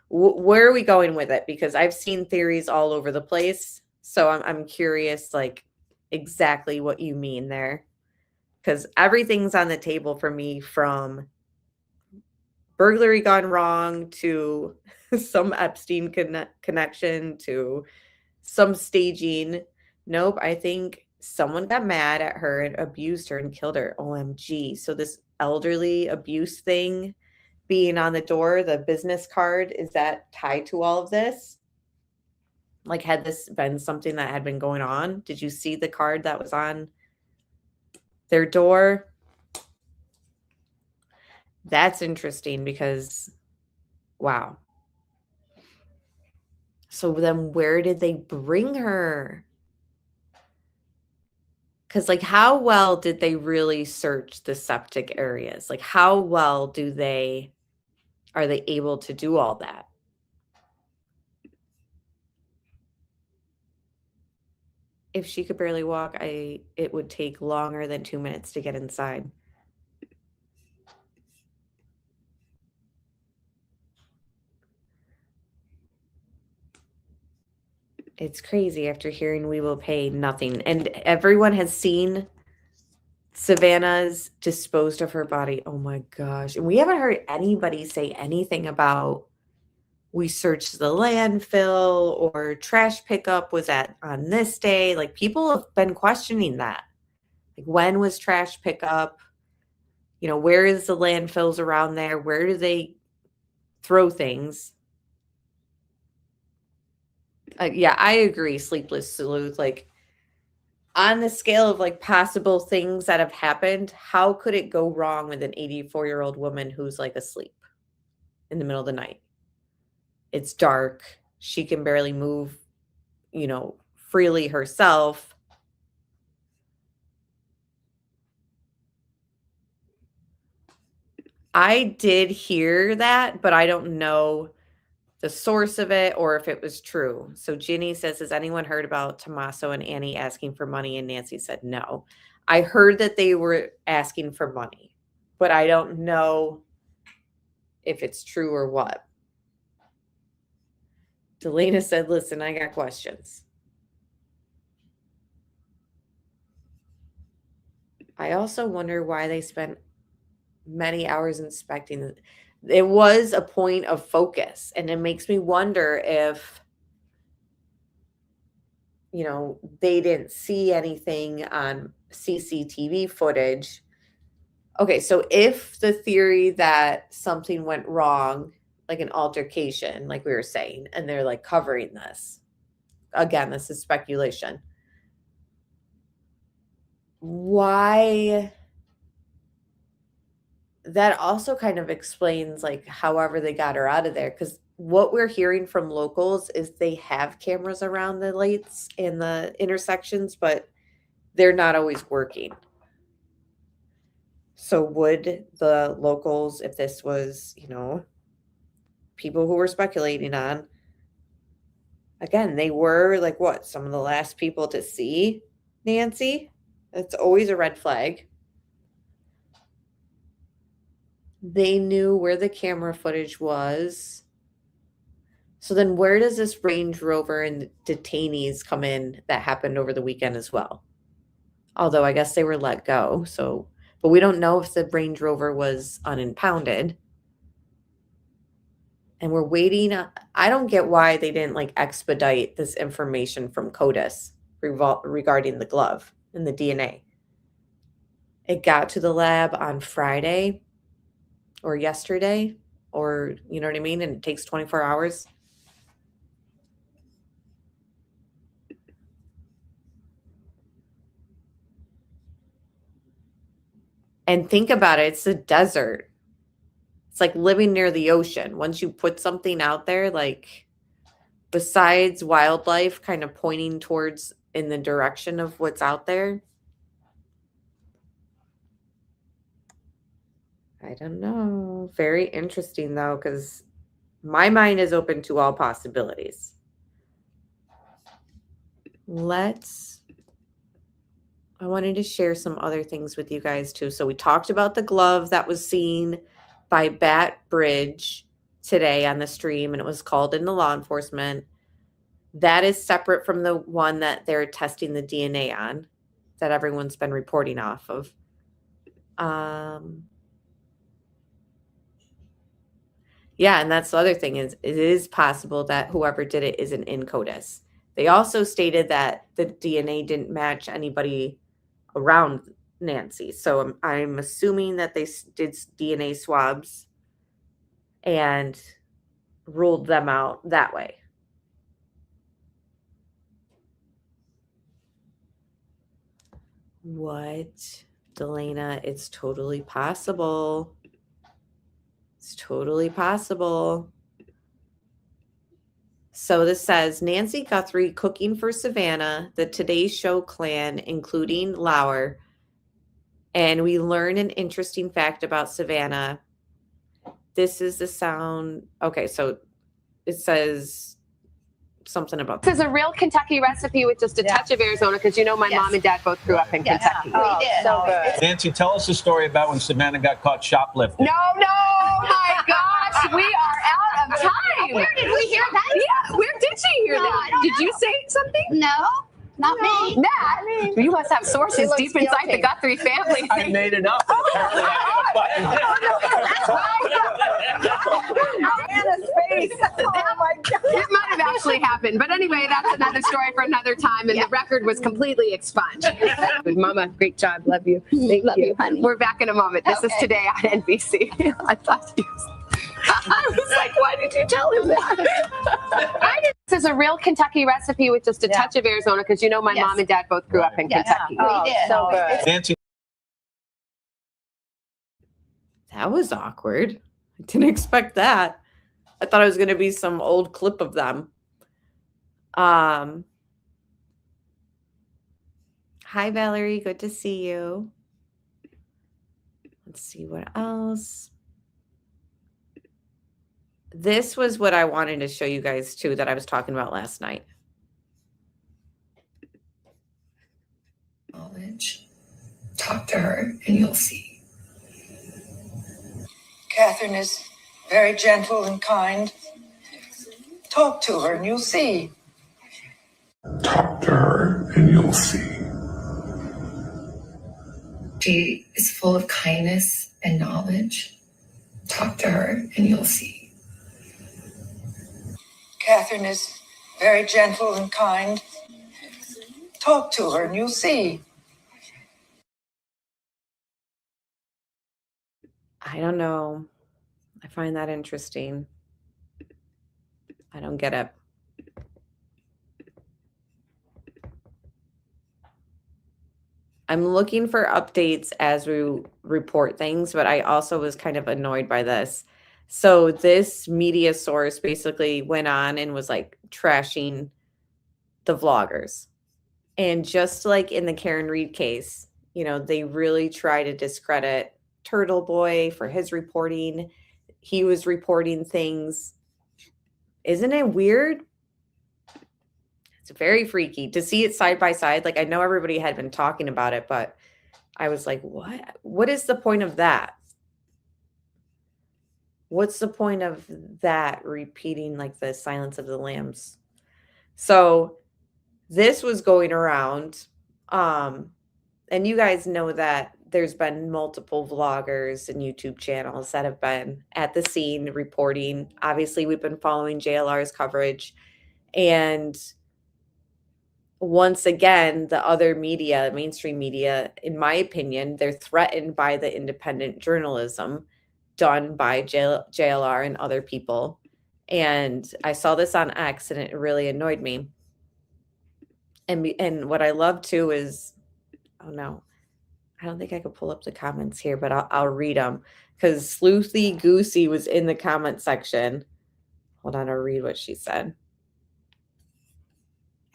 where are we going with it? Because I've seen theories all over the place, so I'm curious like exactly what you mean there, because everything's on the table for me, from burglary gone wrong to some Epstein connection to some staging. Nope, I think someone got mad at her and abused her and killed her. OMG. So this elderly abuse thing being on the door, the business card, is that tied to all of this? Like, had this been something that had been going on? Did you see the card that was on their door? That's interesting because, wow. So then where did they bring her? Because, like, how well did they really search the septic areas? Like, how well are they able to do all that? If she could barely walk, it would take longer than 2 minutes to get inside. It's crazy after hearing we will pay nothing. And everyone has seen Savannah's disposed of her body. Oh my gosh. And we haven't heard anybody say anything about we searched the landfill or trash pickup was on this day. Like, people have been questioning that. Like, when was trash pickup? Where is the landfills around there? Where do they throw things? Yeah, I agree. Sleepless Sleuth. Like, on the scale of like possible things that have happened, how could it go wrong with an 84-year-old woman who's like asleep in the middle of the night? It's dark. She can barely move, freely herself. I did hear that, but I don't know the source of it or if it was true. So Ginny says, has anyone heard about Tommaso and Annie asking for money? And Nancy said, no. I heard that they were asking for money, but I don't know if it's true or what. Delana said, listen, I got questions. I also wonder why they spent many hours inspecting. It was a point of focus, and it makes me wonder if, they didn't see anything on CCTV footage. Okay, so if the theory that something went wrong, like an altercation, like we were saying, and they're like covering this, again, this is speculation. Why that also kind of explains like however they got her out of there, because what we're hearing from locals is they have cameras around the lights in the intersections, but they're not always working. So would the locals, if this was, people who were speculating on, again, they were like what, some of the last people to see Nancy? It's always a red flag. They knew where the camera footage was. So then where does this Range Rover and detainees come in that happened over the weekend as well? Although I guess they were let go. So, but we don't know if the Range Rover was unimpounded. And we're waiting. I don't get why they didn't like expedite this information from CODIS regarding the glove and the DNA. It got to the lab on Friday or yesterday, or you know what I mean? And it takes 24 hours. And think about it, it's a desert. It's like living near the ocean. Once you put something out there, like besides wildlife kind of pointing towards in the direction of what's out there, I don't know. Very interesting though, because my mind is open to all possibilities. I wanted to share some other things with you guys too. So we talked about the glove that was seen by Bat Bridge today on the stream, and it was called into law enforcement. That is separate from the one that they're testing the DNA on, that everyone's been reporting off of. Yeah, and that's the other thing, is it is possible that whoever did it isn't in CODIS. They also stated that the DNA didn't match anybody around Nancy. So I'm assuming that they did DNA swabs and ruled them out that way. What? Delana, it's totally possible. It's totally possible. So this says Nancy Guthrie cooking for Savannah, the Today Show clan, including Lauer. And we learn an interesting fact about Savannah. This is the sound. Okay, so it says something about this is a real Kentucky recipe with just a touch of Arizona, because my mom and dad both grew up in Kentucky. Oh, we did. So good. Nancy, tell us the story about when Savannah got caught shoplifting. No, my gosh, we are out of time. Where did we hear that? Yeah, where did she hear that? Did you say something? No, not me. Matt, you must have sources deep inside the Guthrie family. I made it up. Apparently I Anna's face. Oh my God. It might have actually happened. But anyway, that's another story for another time. And the record was completely expunged. Mama, great job. Love you. Love you, honey. We're back in a moment. This is Today on NBC. I thought you... I was like, why did you tell him that? This is a real Kentucky recipe with just a touch of Arizona, because my mom and dad both grew up in Kentucky. We did. So good. Nancy. That was awkward. I didn't expect that. I thought it was going to be some old clip of them. Hi, Valerie. Good to see you. Let's see what else. This was what I wanted to show you guys too, that I was talking about last night. Knowledge. Talk to her and you'll see. Catherine is very gentle and kind. Talk to her and you'll see. Talk to her and you'll see. She is full of kindness and knowledge. Talk to her and you'll see. Catherine is very gentle and kind. Talk to her and you'll see. I don't know. I find that interesting. I don't get it. I'm looking for updates as we report things, but I also was kind of annoyed by this. So this media source basically went on and was like trashing the vloggers. And just like in the Karen Reed case, you know, they really try to discredit Turtle Boy for his reporting. He was reporting things. Isn't it weird? It's very freaky to see it side by side. Like, I know everybody had been talking about it, but I was like, what? What is the point of that? What's the point of that repeating like the Silence of the Lambs? So this was going around. And you guys know that there's been multiple vloggers and YouTube channels that have been at the scene reporting. Obviously, we've been following JLR's coverage. And once again, the other media, mainstream media, in my opinion, they're threatened by the independent journalism done by JLR and other people. And I saw this on X and it really annoyed me. And what I love too is, oh no, I don't think I could pull up the comments here, but I'll read them because Sleuthy Goosey was in the comment section. Hold on, I'll read what she said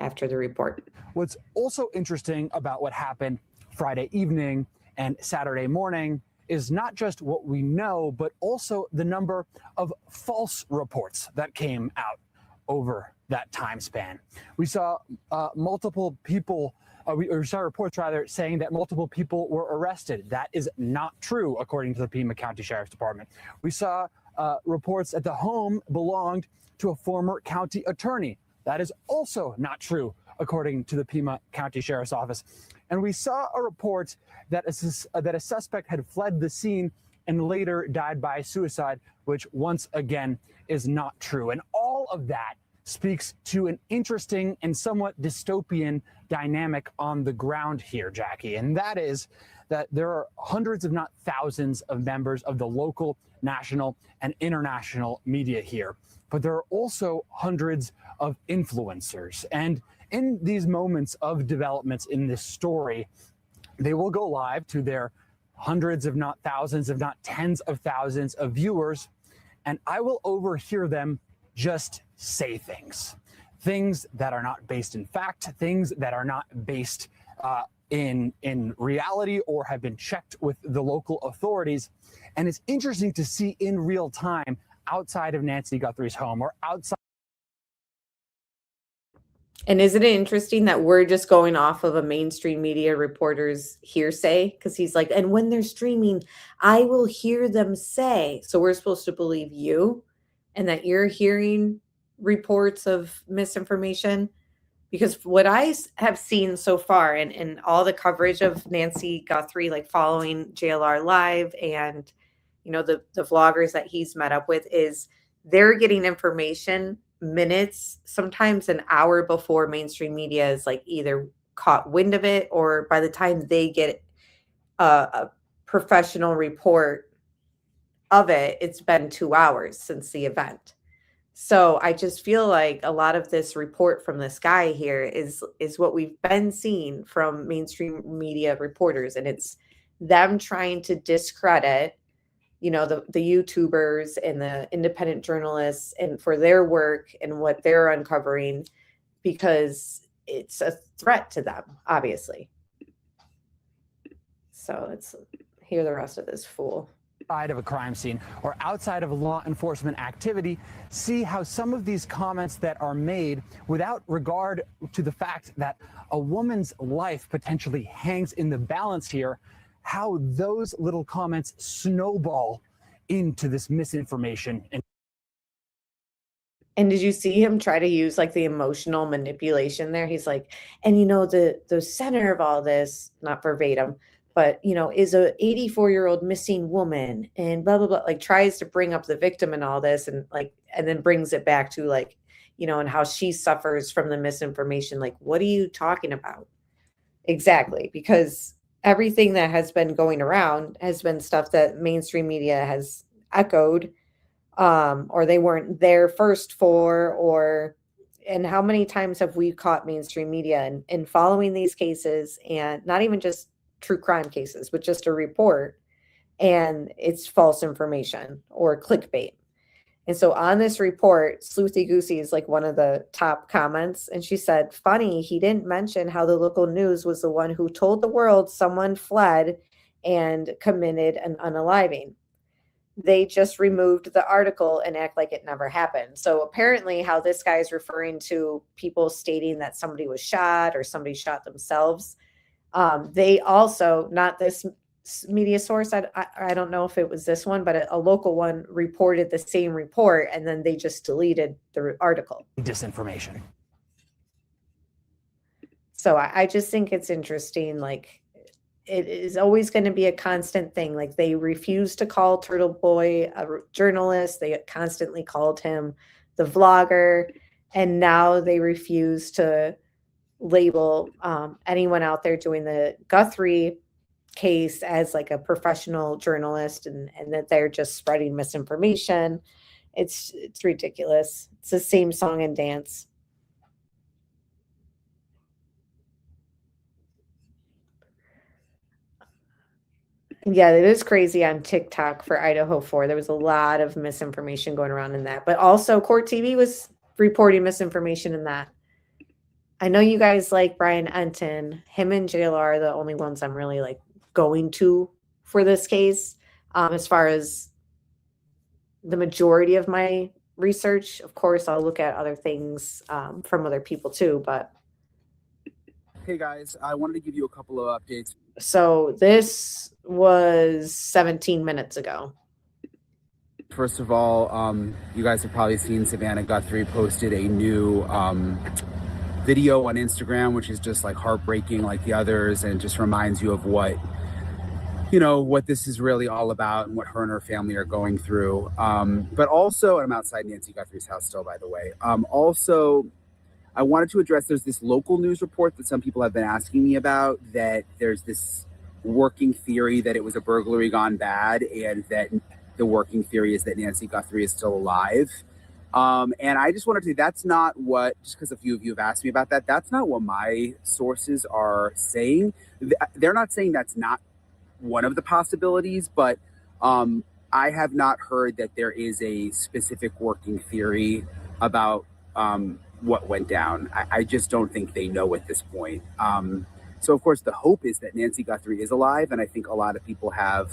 after the report. What's also interesting about what happened Friday evening and Saturday morning is not just what we know, but also the number of false reports that came out over that time span. We saw multiple people, we saw reports rather saying that multiple people were arrested. That is not true, according to the Pima County Sheriff's Department. We saw reports that the home belonged to a former county attorney. That is also not true, according to the Pima County Sheriff's Office. And we saw a report that a suspect had fled the scene and later died by suicide, which once again is not true. And all of that speaks to an interesting and somewhat dystopian dynamic on the ground here, Jackie. And that is that there are hundreds, if not thousands, of members of the local, national, and international media here. But there are also hundreds of influencers. And in these moments of developments in this story, they will go live to their hundreds, if not thousands, if not tens of thousands of viewers, and I will overhear them just say things that are not based in fact, things that are not based in reality or have been checked with the local authorities. And it's interesting to see in real time outside of Nancy Guthrie's home or outside. And isn't it interesting that we're just going off of a mainstream media reporter's hearsay? Because he's like, and when they're streaming, I will hear them say. So we're supposed to believe you and that you're hearing reports of misinformation? Because what I have seen so far and all the coverage of Nancy Guthrie, like following JLR Live and, you know, the vloggers that he's met up with, is they're getting information minutes, sometimes an hour before mainstream media is like either caught wind of it, or by the time they get a professional report of it, it's been 2 hours since the event. So I just feel like a lot of this report from this guy here is what we've been seeing from mainstream media reporters, and it's them trying to discredit, you know, the YouTubers and the independent journalists and for their work and what they're uncovering, because it's a threat to them, obviously. So let's hear the rest of this fool. Outside of a crime scene or outside of law enforcement activity, see how some of these comments that are made without regard to the fact that a woman's life potentially hangs in the balance here, how those little comments snowball into this misinformation. And did you see him try to use like the emotional manipulation there? He's like, and you know, the center of all this, not verbatim, but you know, is a 84-year-old missing woman and blah, blah, blah, like tries to bring up the victim and all this and like, and then brings it back to like, you know, and how she suffers from the misinformation. Like, what are you talking about? Exactly. Because everything that has been going around has been stuff that mainstream media has echoed, or they weren't there first for, or, and how many times have we caught mainstream media and following these cases, and not even just true crime cases with just a report, and it's false information or clickbait. And so on this report, Sleuthy Goosey is like one of the top comments. And she said, funny, he didn't mention how the local news was the one who told the world someone fled and committed an unaliving. They just removed the article and act like it never happened. So apparently how this guy is referring to people stating that somebody was shot or somebody shot themselves. They also, not this media source, I don't know if it was this one, but a local one reported the same report, and then they just deleted the article. Disinformation. So I just think it's interesting. Like, it is always going to be a constant thing. Like, they refuse to call Turtle Boy a journalist. They constantly called him the vlogger, and now they refuse to label anyone out there doing the Guthrie case as like a professional journalist, and that they're just spreading misinformation. It's ridiculous. It's the same song and dance. Yeah, it is crazy on TikTok for Idaho 4. There was a lot of misinformation going around in that, but also Court TV was reporting misinformation in that. I know you guys like Brian Enton. Him and JLR are the only ones I'm really like going to for this case. As far as the majority of my research, of course, I'll look at other things from other people too. But hey guys, I wanted to give you a couple of updates. So this was 17 minutes ago. First of all, you guys have probably seen Savannah Guthrie posted a new video on Instagram, which is just like heartbreaking like the others, and just reminds you of what this is really all about and what her and her family are going through. But also, and I'm outside Nancy Guthrie's house still, by the way. Also, I wanted to address, there's this local news report that some people have been asking me about, that there's this working theory that it was a burglary gone bad, and that the working theory is that Nancy Guthrie is still alive. And I just wanted to say that's not what, just because a few of you have asked me about that, that's not what my sources are saying. They're not saying that's not one of the possibilities, but I have not heard that there is a specific working theory about what went down. I just don't think they know at this point. So of course the hope is that Nancy Guthrie is alive, and I think a lot of people have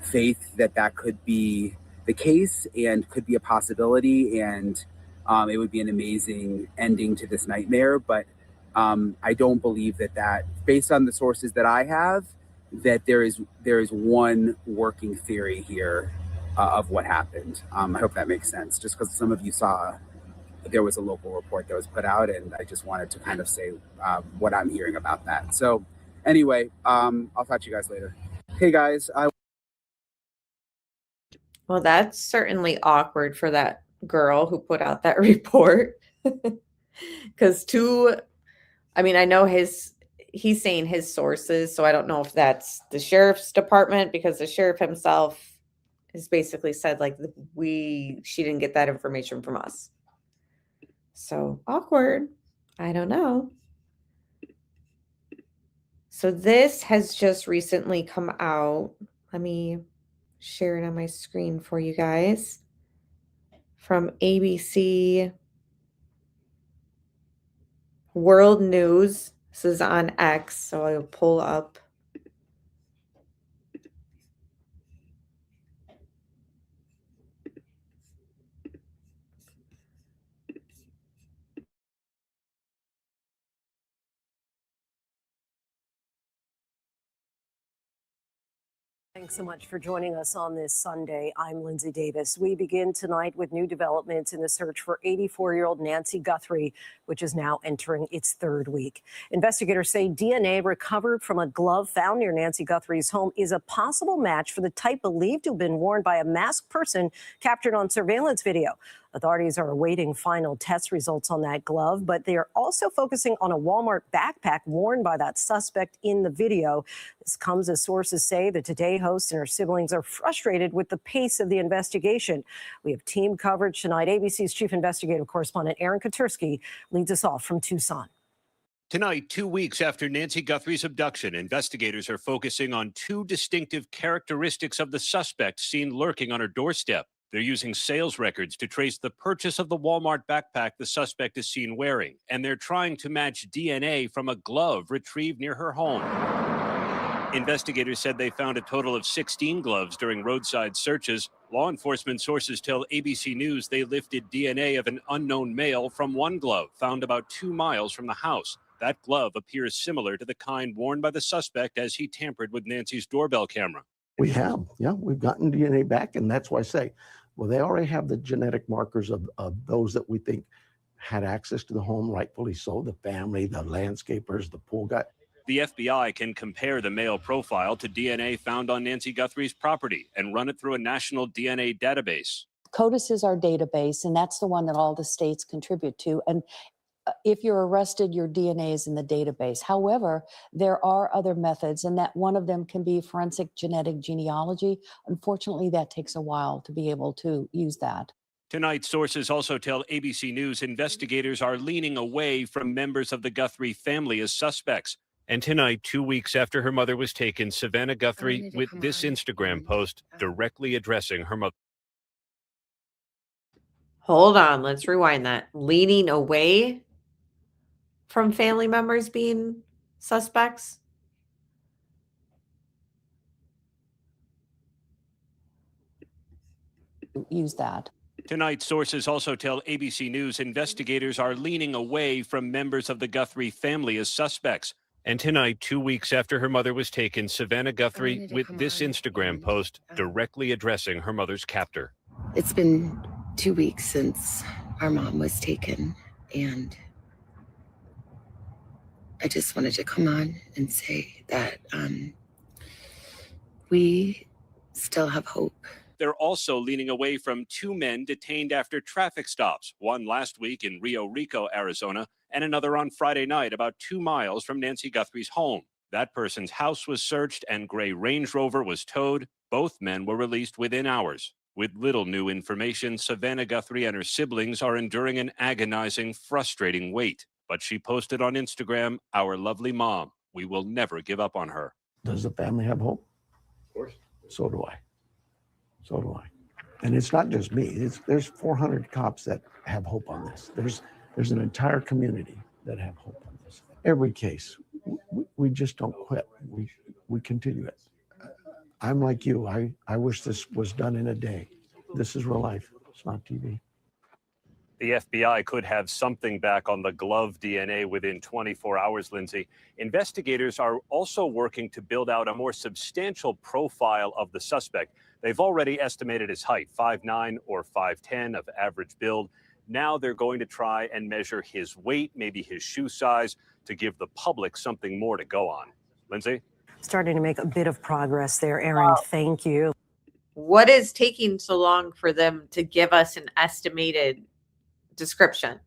faith that that could be the case and could be a possibility, and it would be an amazing ending to this nightmare. But I don't believe that based on the sources that I have, that there is one working theory here of what happened. I hope that makes sense, just because some of you saw there was a local report that was put out, and I just wanted to kind of say what I'm hearing about that. So anyway, I'll talk to you guys later. Hey guys. Well, that's certainly awkward for that girl who put out that report. Because I know he's saying his sources, so I don't know if that's the sheriff's department, because the sheriff himself has basically said like she didn't get that information from us. So awkward. I don't know. So this has just recently come out. Let me share it on my screen for you guys. From ABC World News. This is on X, so I'll pull up. Thanks so much for joining us on this Sunday. I'm Lindsay Davis. We begin tonight with new developments in the search for 84-year-old Nancy Guthrie, which is now entering its third week. Investigators say DNA recovered from a glove found near Nancy Guthrie's home is a possible match for the type believed to have been worn by a masked person captured on surveillance video. Authorities are awaiting final test results on that glove, but they are also focusing on a Walmart backpack worn by that suspect in the video. This comes as sources say the Today host and her siblings are frustrated with the pace of the investigation. We have team coverage tonight. ABC's chief investigative correspondent Aaron Katursky leads us off from Tucson. Tonight, 2 weeks after Nancy Guthrie's abduction, investigators are focusing on two distinctive characteristics of the suspect seen lurking on her doorstep. They're using sales records to trace the purchase of the Walmart backpack the suspect is seen wearing, and they're trying to match DNA from a glove retrieved near her home. Investigators said they found a total of 16 gloves during roadside searches. Law enforcement sources tell ABC News they lifted DNA of an unknown male from one glove found about 2 miles from the house. That glove appears similar to the kind worn by the suspect as he tampered with Nancy's doorbell camera. We've gotten DNA back, and that's why I say, well, they already have the genetic markers of those that we think had access to the home, rightfully so, the family, the landscapers, the pool guy. The FBI can compare the male profile to DNA found on Nancy Guthrie's property and run it through a national DNA database. CODIS is our database, and that's the one that all the states contribute to. And if you're arrested, your DNA is in the database. However, there are other methods, and that one of them can be forensic genetic genealogy. Unfortunately, that takes a while to be able to use that. Tonight, sources also tell ABC News investigators are leaning away from members of the Guthrie family as suspects. And tonight, 2 weeks after her mother was taken, Savannah Guthrie with this Instagram post directly addressing her mother. Hold on, let's rewind that. Leaning away from family members being suspects? Use that. Tonight, sources also tell ABC News investigators are leaning away from members of the Guthrie family as suspects. And tonight, 2 weeks after her mother was taken, Savannah Guthrie with this Instagram post directly addressing her mother's captor. It's been 2 weeks since our mom was taken, and I just wanted to come on and say that we still have hope. They're also leaning away from two men detained after traffic stops, one last week in Rio Rico, Arizona, and another on Friday night about 2 miles from Nancy Guthrie's home. That person's house was searched and gray Range Rover was towed. Both men were released within hours. With little new information, Savannah Guthrie and her siblings are enduring an agonizing, frustrating wait. But she posted on Instagram, "Our lovely mom. We will never give up on her." Does the family have hope? Of course. So do I. So do I. And it's not just me. There's 400 cops that have hope on this. There's an entire community that have hope on this. Every case, we just don't quit. We continue it. I'm like you. I wish this was done in a day. This is real life. It's not TV. The FBI could have something back on the glove DNA within 24 hours, Lindsay. Investigators are also working to build out a more substantial profile of the suspect. They've already estimated his height, 5'9" or 5'10" of average build. Now they're going to try and measure his weight, maybe his shoe size, to give the public something more to go on. Lindsay? Starting to make a bit of progress there, Aaron. Thank you. What is taking so long for them to give us an estimated description?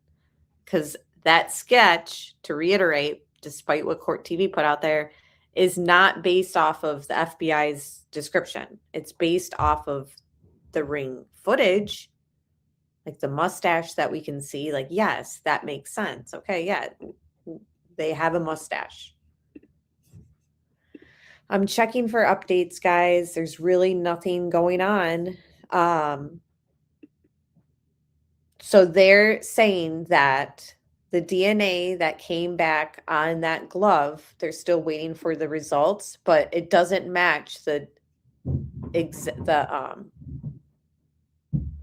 Because that sketch, to reiterate, despite what Court TV put out there, is not based off of the FBI's description. It's based off of the ring footage, like the mustache that we can see. Like, yes, that makes sense. Okay, yeah, they have a mustache. I'm checking for updates, guys. There's really nothing going on. So they're saying that the DNA that came back on that glove, they're still waiting for the results, but it doesn't match the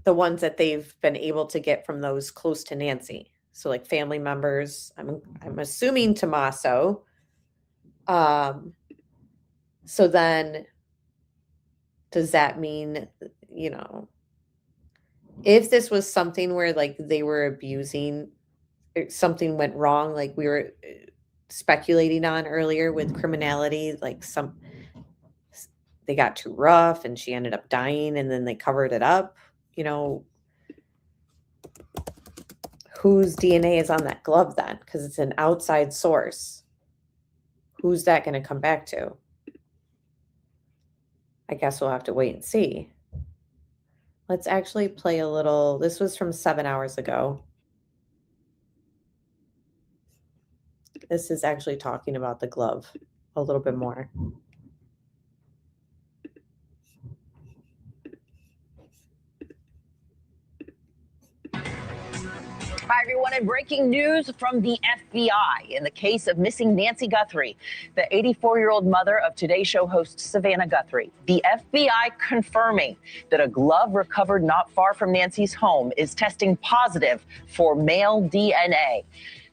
ones that they've been able to get from those close to Nancy. So like family members, I'm assuming Tommaso. So then does that mean, if this was something where like they were abusing, something went wrong, like we were speculating on earlier with criminality, like they got too rough and she ended up dying and then they covered it up, whose DNA is on that glove then? Because it's an outside source. Who's that going to come back to? I guess we'll have to wait and see. Let's actually play a little. This was from 7 hours ago. This is actually talking about the glove a little bit more. Hi, everyone. And breaking news from the FBI in the case of missing Nancy Guthrie, the 84-year-old mother of Today Show host Savannah Guthrie. The FBI confirming that a glove recovered not far from Nancy's home is testing positive for male DNA.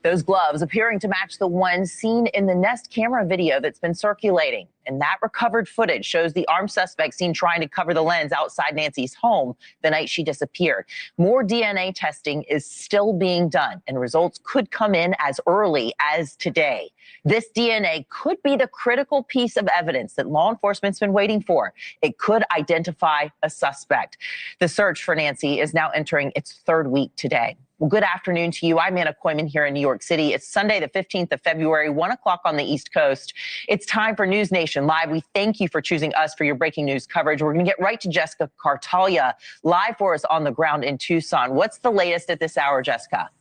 Those gloves appearing to match the ones seen in the Nest camera video that's been circulating. And that recovered footage shows the armed suspect seen trying to cover the lens outside Nancy's home the night she disappeared. More DNA testing is still being done, and results could come in as early as today. This DNA could be the critical piece of evidence that law enforcement's been waiting for. It could identify a suspect. The search for Nancy is now entering its third week today. Well, good afternoon to you. I'm Anna Koyman here in New York City. It's Sunday, the 15th of February, 1 o'clock on the East Coast. It's time for News Nation Live. We thank you for choosing us for your breaking news coverage. We're going to get right to Jessica Cartalia, live for us on the ground in Tucson. What's the latest at this hour, Jessica?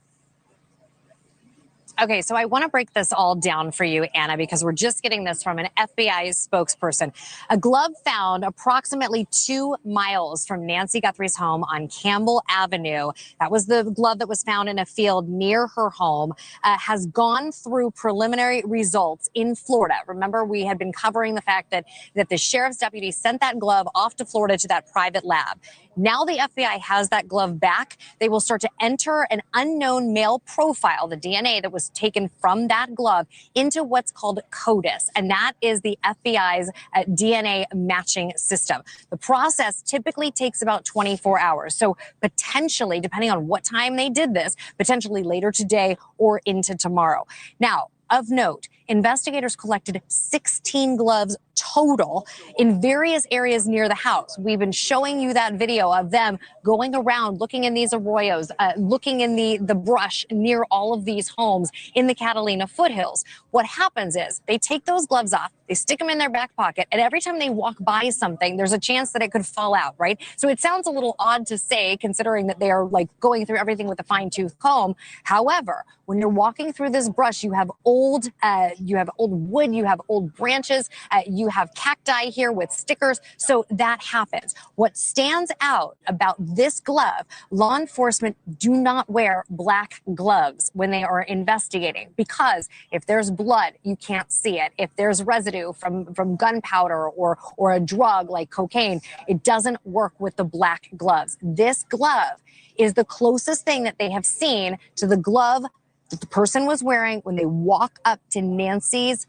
Okay, so I want to break this all down for you, Anna, because we're just getting this from an FBI spokesperson. A glove found approximately 2 miles from Nancy Guthrie's home on Campbell Avenue. That was the glove that was found in a field near her home, has gone through preliminary results in Florida. Remember, we had been covering the fact that the sheriff's deputy sent that glove off to Florida to that private lab. Now the FBI has that glove back. They will start to enter an unknown male profile, the DNA that was taken from that glove, into what's called CODIS, and that is the FBI's DNA matching system. The process typically takes about 24 hours. So potentially, depending on what time they did this, potentially later today or into tomorrow. Now, of note, investigators collected 16 gloves total in various areas near the house. We've been showing you that video of them going around, looking in these arroyos, looking in the brush near all of these homes in the Catalina foothills. What happens is they take those gloves off, they stick them in their back pocket, and every time they walk by something, there's a chance that it could fall out, right? So it sounds a little odd to say, considering that they are like going through everything with a fine-tooth comb. However, when you're walking through this brush, you have old wood, you have old branches, you have cacti here with stickers. So that happens. What stands out about this glove, law enforcement do not wear black gloves when they are investigating, because if there's blood, you can't see it. If there's residue from gunpowder or a drug like cocaine, it doesn't work with the black gloves. This glove is the closest thing that they have seen to the glove that the person was wearing when they walk up to Nancy's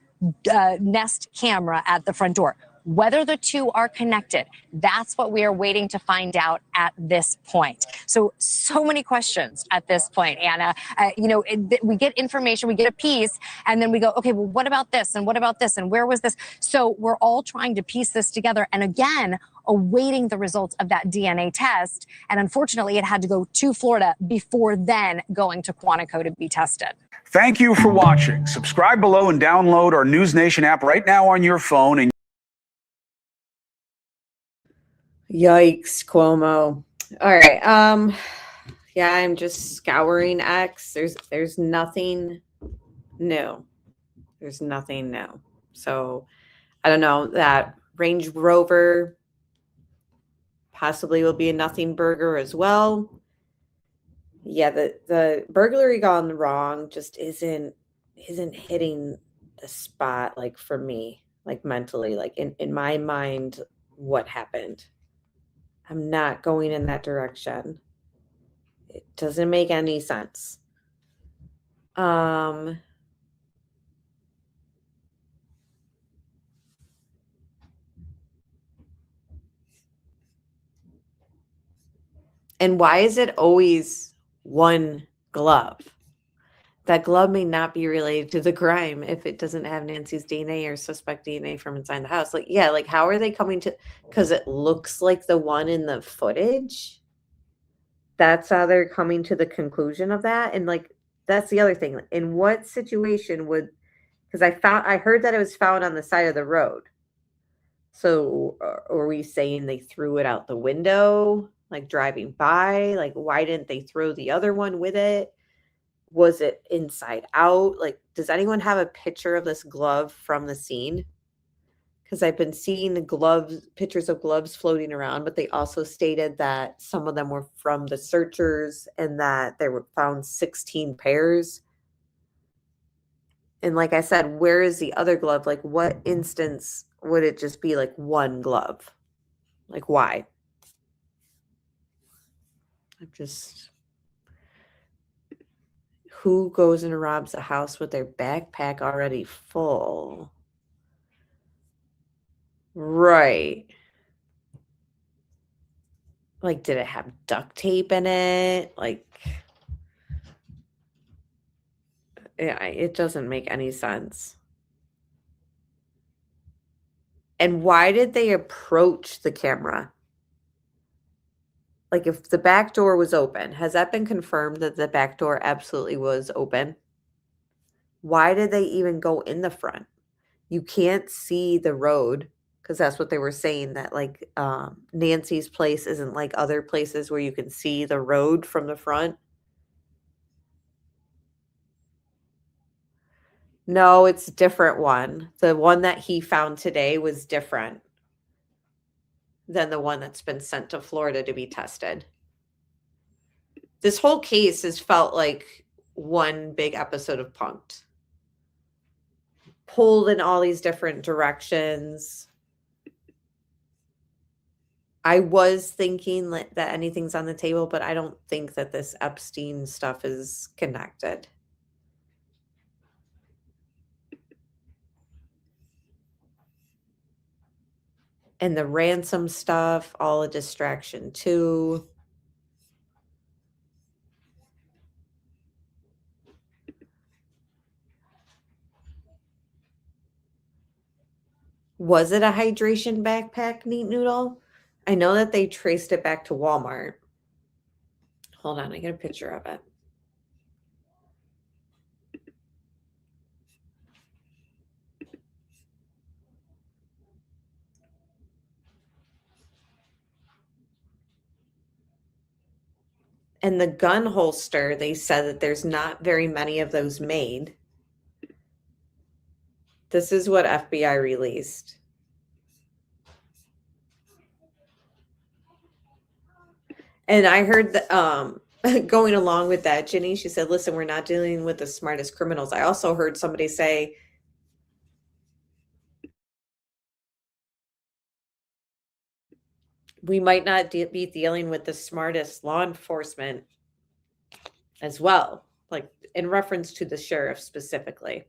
Nest camera at the front door. Whether the two are connected, that's what we are waiting to find out at this point. So many questions at this point, Anna. We get information, we get a piece, and then we go, okay, well, what about this? And what about this? And where was this? So we're all trying to piece this together. And again, awaiting the results of that DNA test. And unfortunately, it had to go to Florida before then going to Quantico to be tested. Thank you for watching. Subscribe below and download our News Nation app right now on your phone. And Yikes, Cuomo. All right. Yeah, I'm just scouring X. There's nothing new. There's nothing new. So I don't know. That Range Rover possibly will be a nothing burger as well. Yeah, the burglary gone wrong just isn't hitting the spot, like, for me, like, mentally, like in my mind, what happened. I'm not going in that direction. It doesn't make any sense. And why is it always one glove? That glove may not be related to the crime if it doesn't have Nancy's DNA or suspect DNA from inside the house. Like, yeah, like, how are they coming to, because it looks like the one in the footage? That's how they're coming to the conclusion of that. And, like, that's the other thing. In what situation would, because I heard that it was found on the side of the road. So are we saying they threw it out the window, like driving by? Like, why didn't they throw the other one with it? Was it inside out? Like, does anyone have a picture of this glove from the scene? Because I've been seeing the gloves, pictures of gloves floating around, but they also stated that some of them were from the searchers and that they were found 16 pairs. And like I said, where is the other glove? Like, what instance would it just be like one glove? Like, why? I'm just, who goes and robs a house with their backpack already full? Right. Like, did it have duct tape in it? Like, yeah, it doesn't make any sense. And why did they approach the camera? Like, if the back door was open, has that been confirmed that the back door absolutely was open? Why did they even go in the front? You can't see the road, because that's what they were saying, that like Nancy's place isn't like other places where you can see the road from the front. No, it's a different one. The one that he found today was different than the one that's been sent to Florida to be tested. This whole case has felt like one big episode of Punk'd. Pulled in all these different directions. I was thinking that anything's on the table, but I don't think that this Epstein stuff is connected. And the ransom stuff, all a distraction too. Was it a hydration backpack, Neat Noodle? I know that they traced it back to Walmart. Hold on, I get a picture of it. And the gun holster, they said that there's not very many of those made. This is what FBI released. And I heard that going along with that, Ginny, she said, listen, we're not dealing with the smartest criminals. I also heard somebody say, we might not be dealing with the smartest law enforcement as well, like in reference to the sheriff specifically.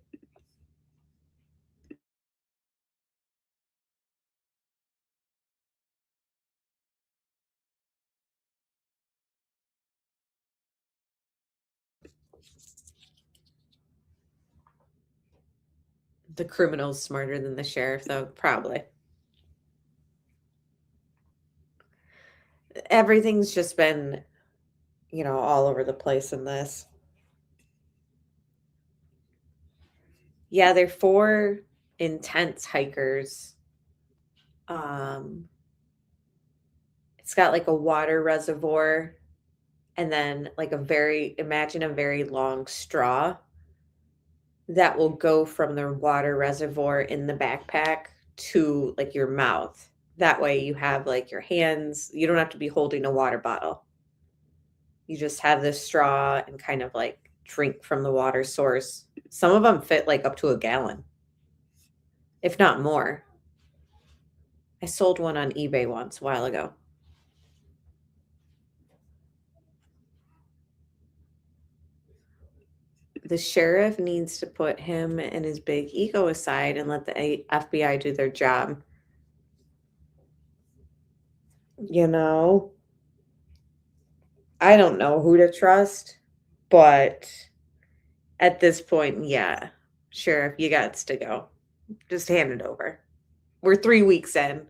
The criminal's smarter than the sheriff, though, probably. Everything's just been, you know, all over the place in this. Yeah, they're 4 intense hikers. It's got like a water reservoir and then like imagine a very long straw that will go from the water reservoir in the backpack to like your mouth. That way you have like your hands, you don't have to be holding a water bottle. You just have this straw and kind of like drink from the water source. Some of them fit like up to a gallon, if not more. I sold one on eBay once a while ago. The sheriff needs to put him and his big ego aside and let the FBI do their job. You know, I don't know who to trust, but at this point, yeah, sheriff, you got to go. Just hand it over. We're 3 weeks in.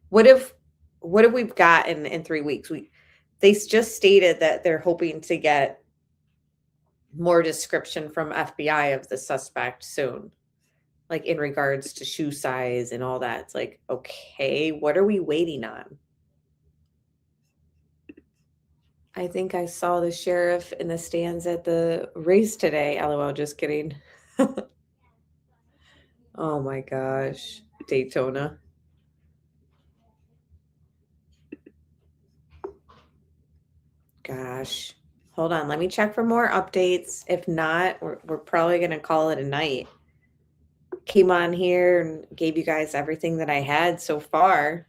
What have we've gotten in 3 weeks? They just stated that they're hoping to get more description from FBI of the suspect soon, like in regards to shoe size and all that. It's like, okay, what are we waiting on? I think I saw the sheriff in the stands at the race today. LOL, just kidding. Oh my gosh. Daytona. Gosh. Hold on. Let me check for more updates. If not, we're probably going to call it a night. Came on here and gave you guys everything that I had so far.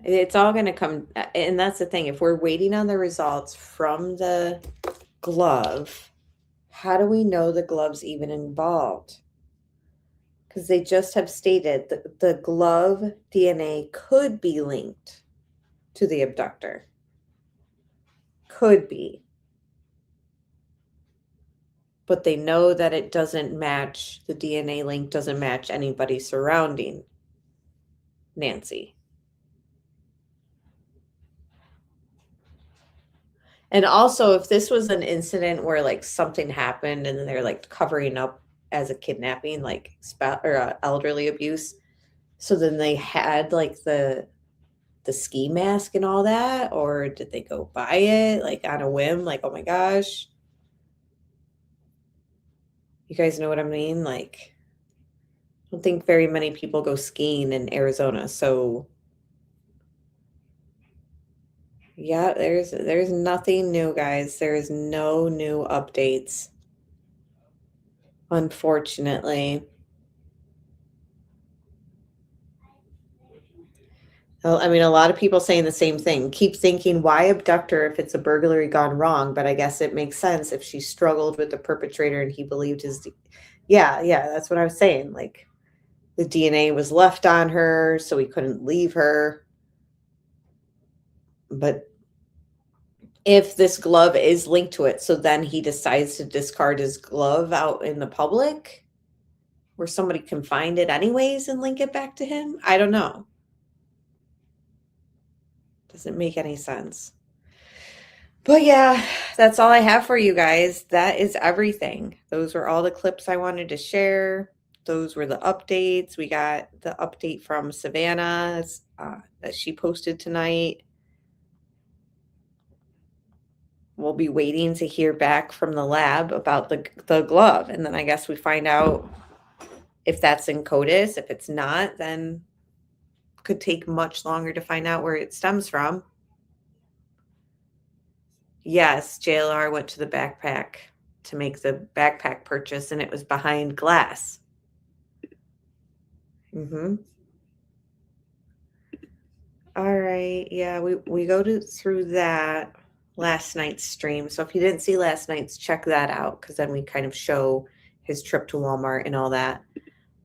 It's all going to come. And that's the thing. If we're waiting on the results from the glove, how do we know the glove's even involved? Because they just have stated that the glove DNA could be linked to the abductor. Could be. But they know that it doesn't match, the DNA link doesn't match anybody surrounding Nancy. And also, if this was an incident where like something happened and then they're like covering up as a kidnapping, like elderly abuse, so then they had like the ski mask and all that, or did they go buy it like on a whim? Like, oh my gosh, you guys know what I mean? Like, I don't think very many people go skiing in Arizona, so yeah, there's nothing new, guys. There is no new updates, unfortunately. Well, I mean, a lot of people saying the same thing. Keep thinking, why abduct her if it's a burglary gone wrong? But I guess it makes sense if she struggled with the perpetrator and he believed his. Yeah, that's what I was saying. Like, the DNA was left on her, so he couldn't leave her. But if this glove is linked to it, so then he decides to discard his glove out in the public where somebody can find it anyways and link it back to him. I don't know. Doesn't make any sense. But yeah, that's all I have for you guys. That is everything. Those were all the clips I wanted to share. Those were the updates. We got the update from Savannah that she posted tonight. We'll be waiting to hear back from the lab about the glove. And then I guess we find out if that's in CODIS. If it's not, then could take much longer to find out where it stems from. Yes, JLR went to the backpack to make the backpack purchase, and it was behind glass. All right. Yeah, we go through that last night's stream. So if you didn't see last night's, check that out, because then we kind of show his trip to Walmart and all that.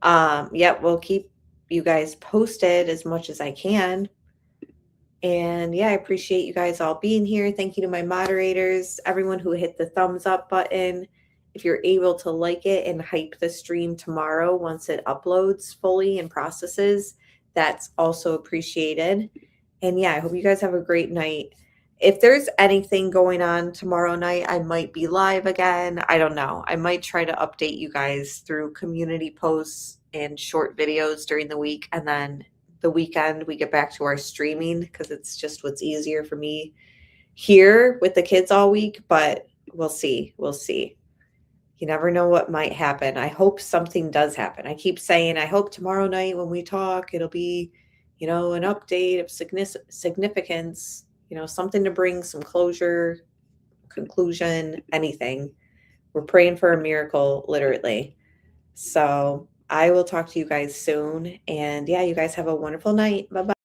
Yeah, we'll keep you guys posted as much as I can. And yeah, I appreciate you guys all being here. Thank you to my moderators, everyone who hit the thumbs up button. If you're able to like it and hype the stream tomorrow once it uploads fully and processes, that's also appreciated. And yeah, I hope you guys have a great night. If there's anything going on tomorrow night, I might be live again. I don't know. I might try to update you guys through community posts and short videos during the week. And then the weekend, we get back to our streaming, because it's just what's easier for me here with the kids all week. But we'll see. We'll see. You never know what might happen. I hope something does happen. I keep saying, I hope tomorrow night when we talk, it'll be, an update of significance, something to bring some closure, conclusion, anything. We're praying for a miracle, literally. So I will talk to you guys soon. And yeah, you guys have a wonderful night. Bye-bye.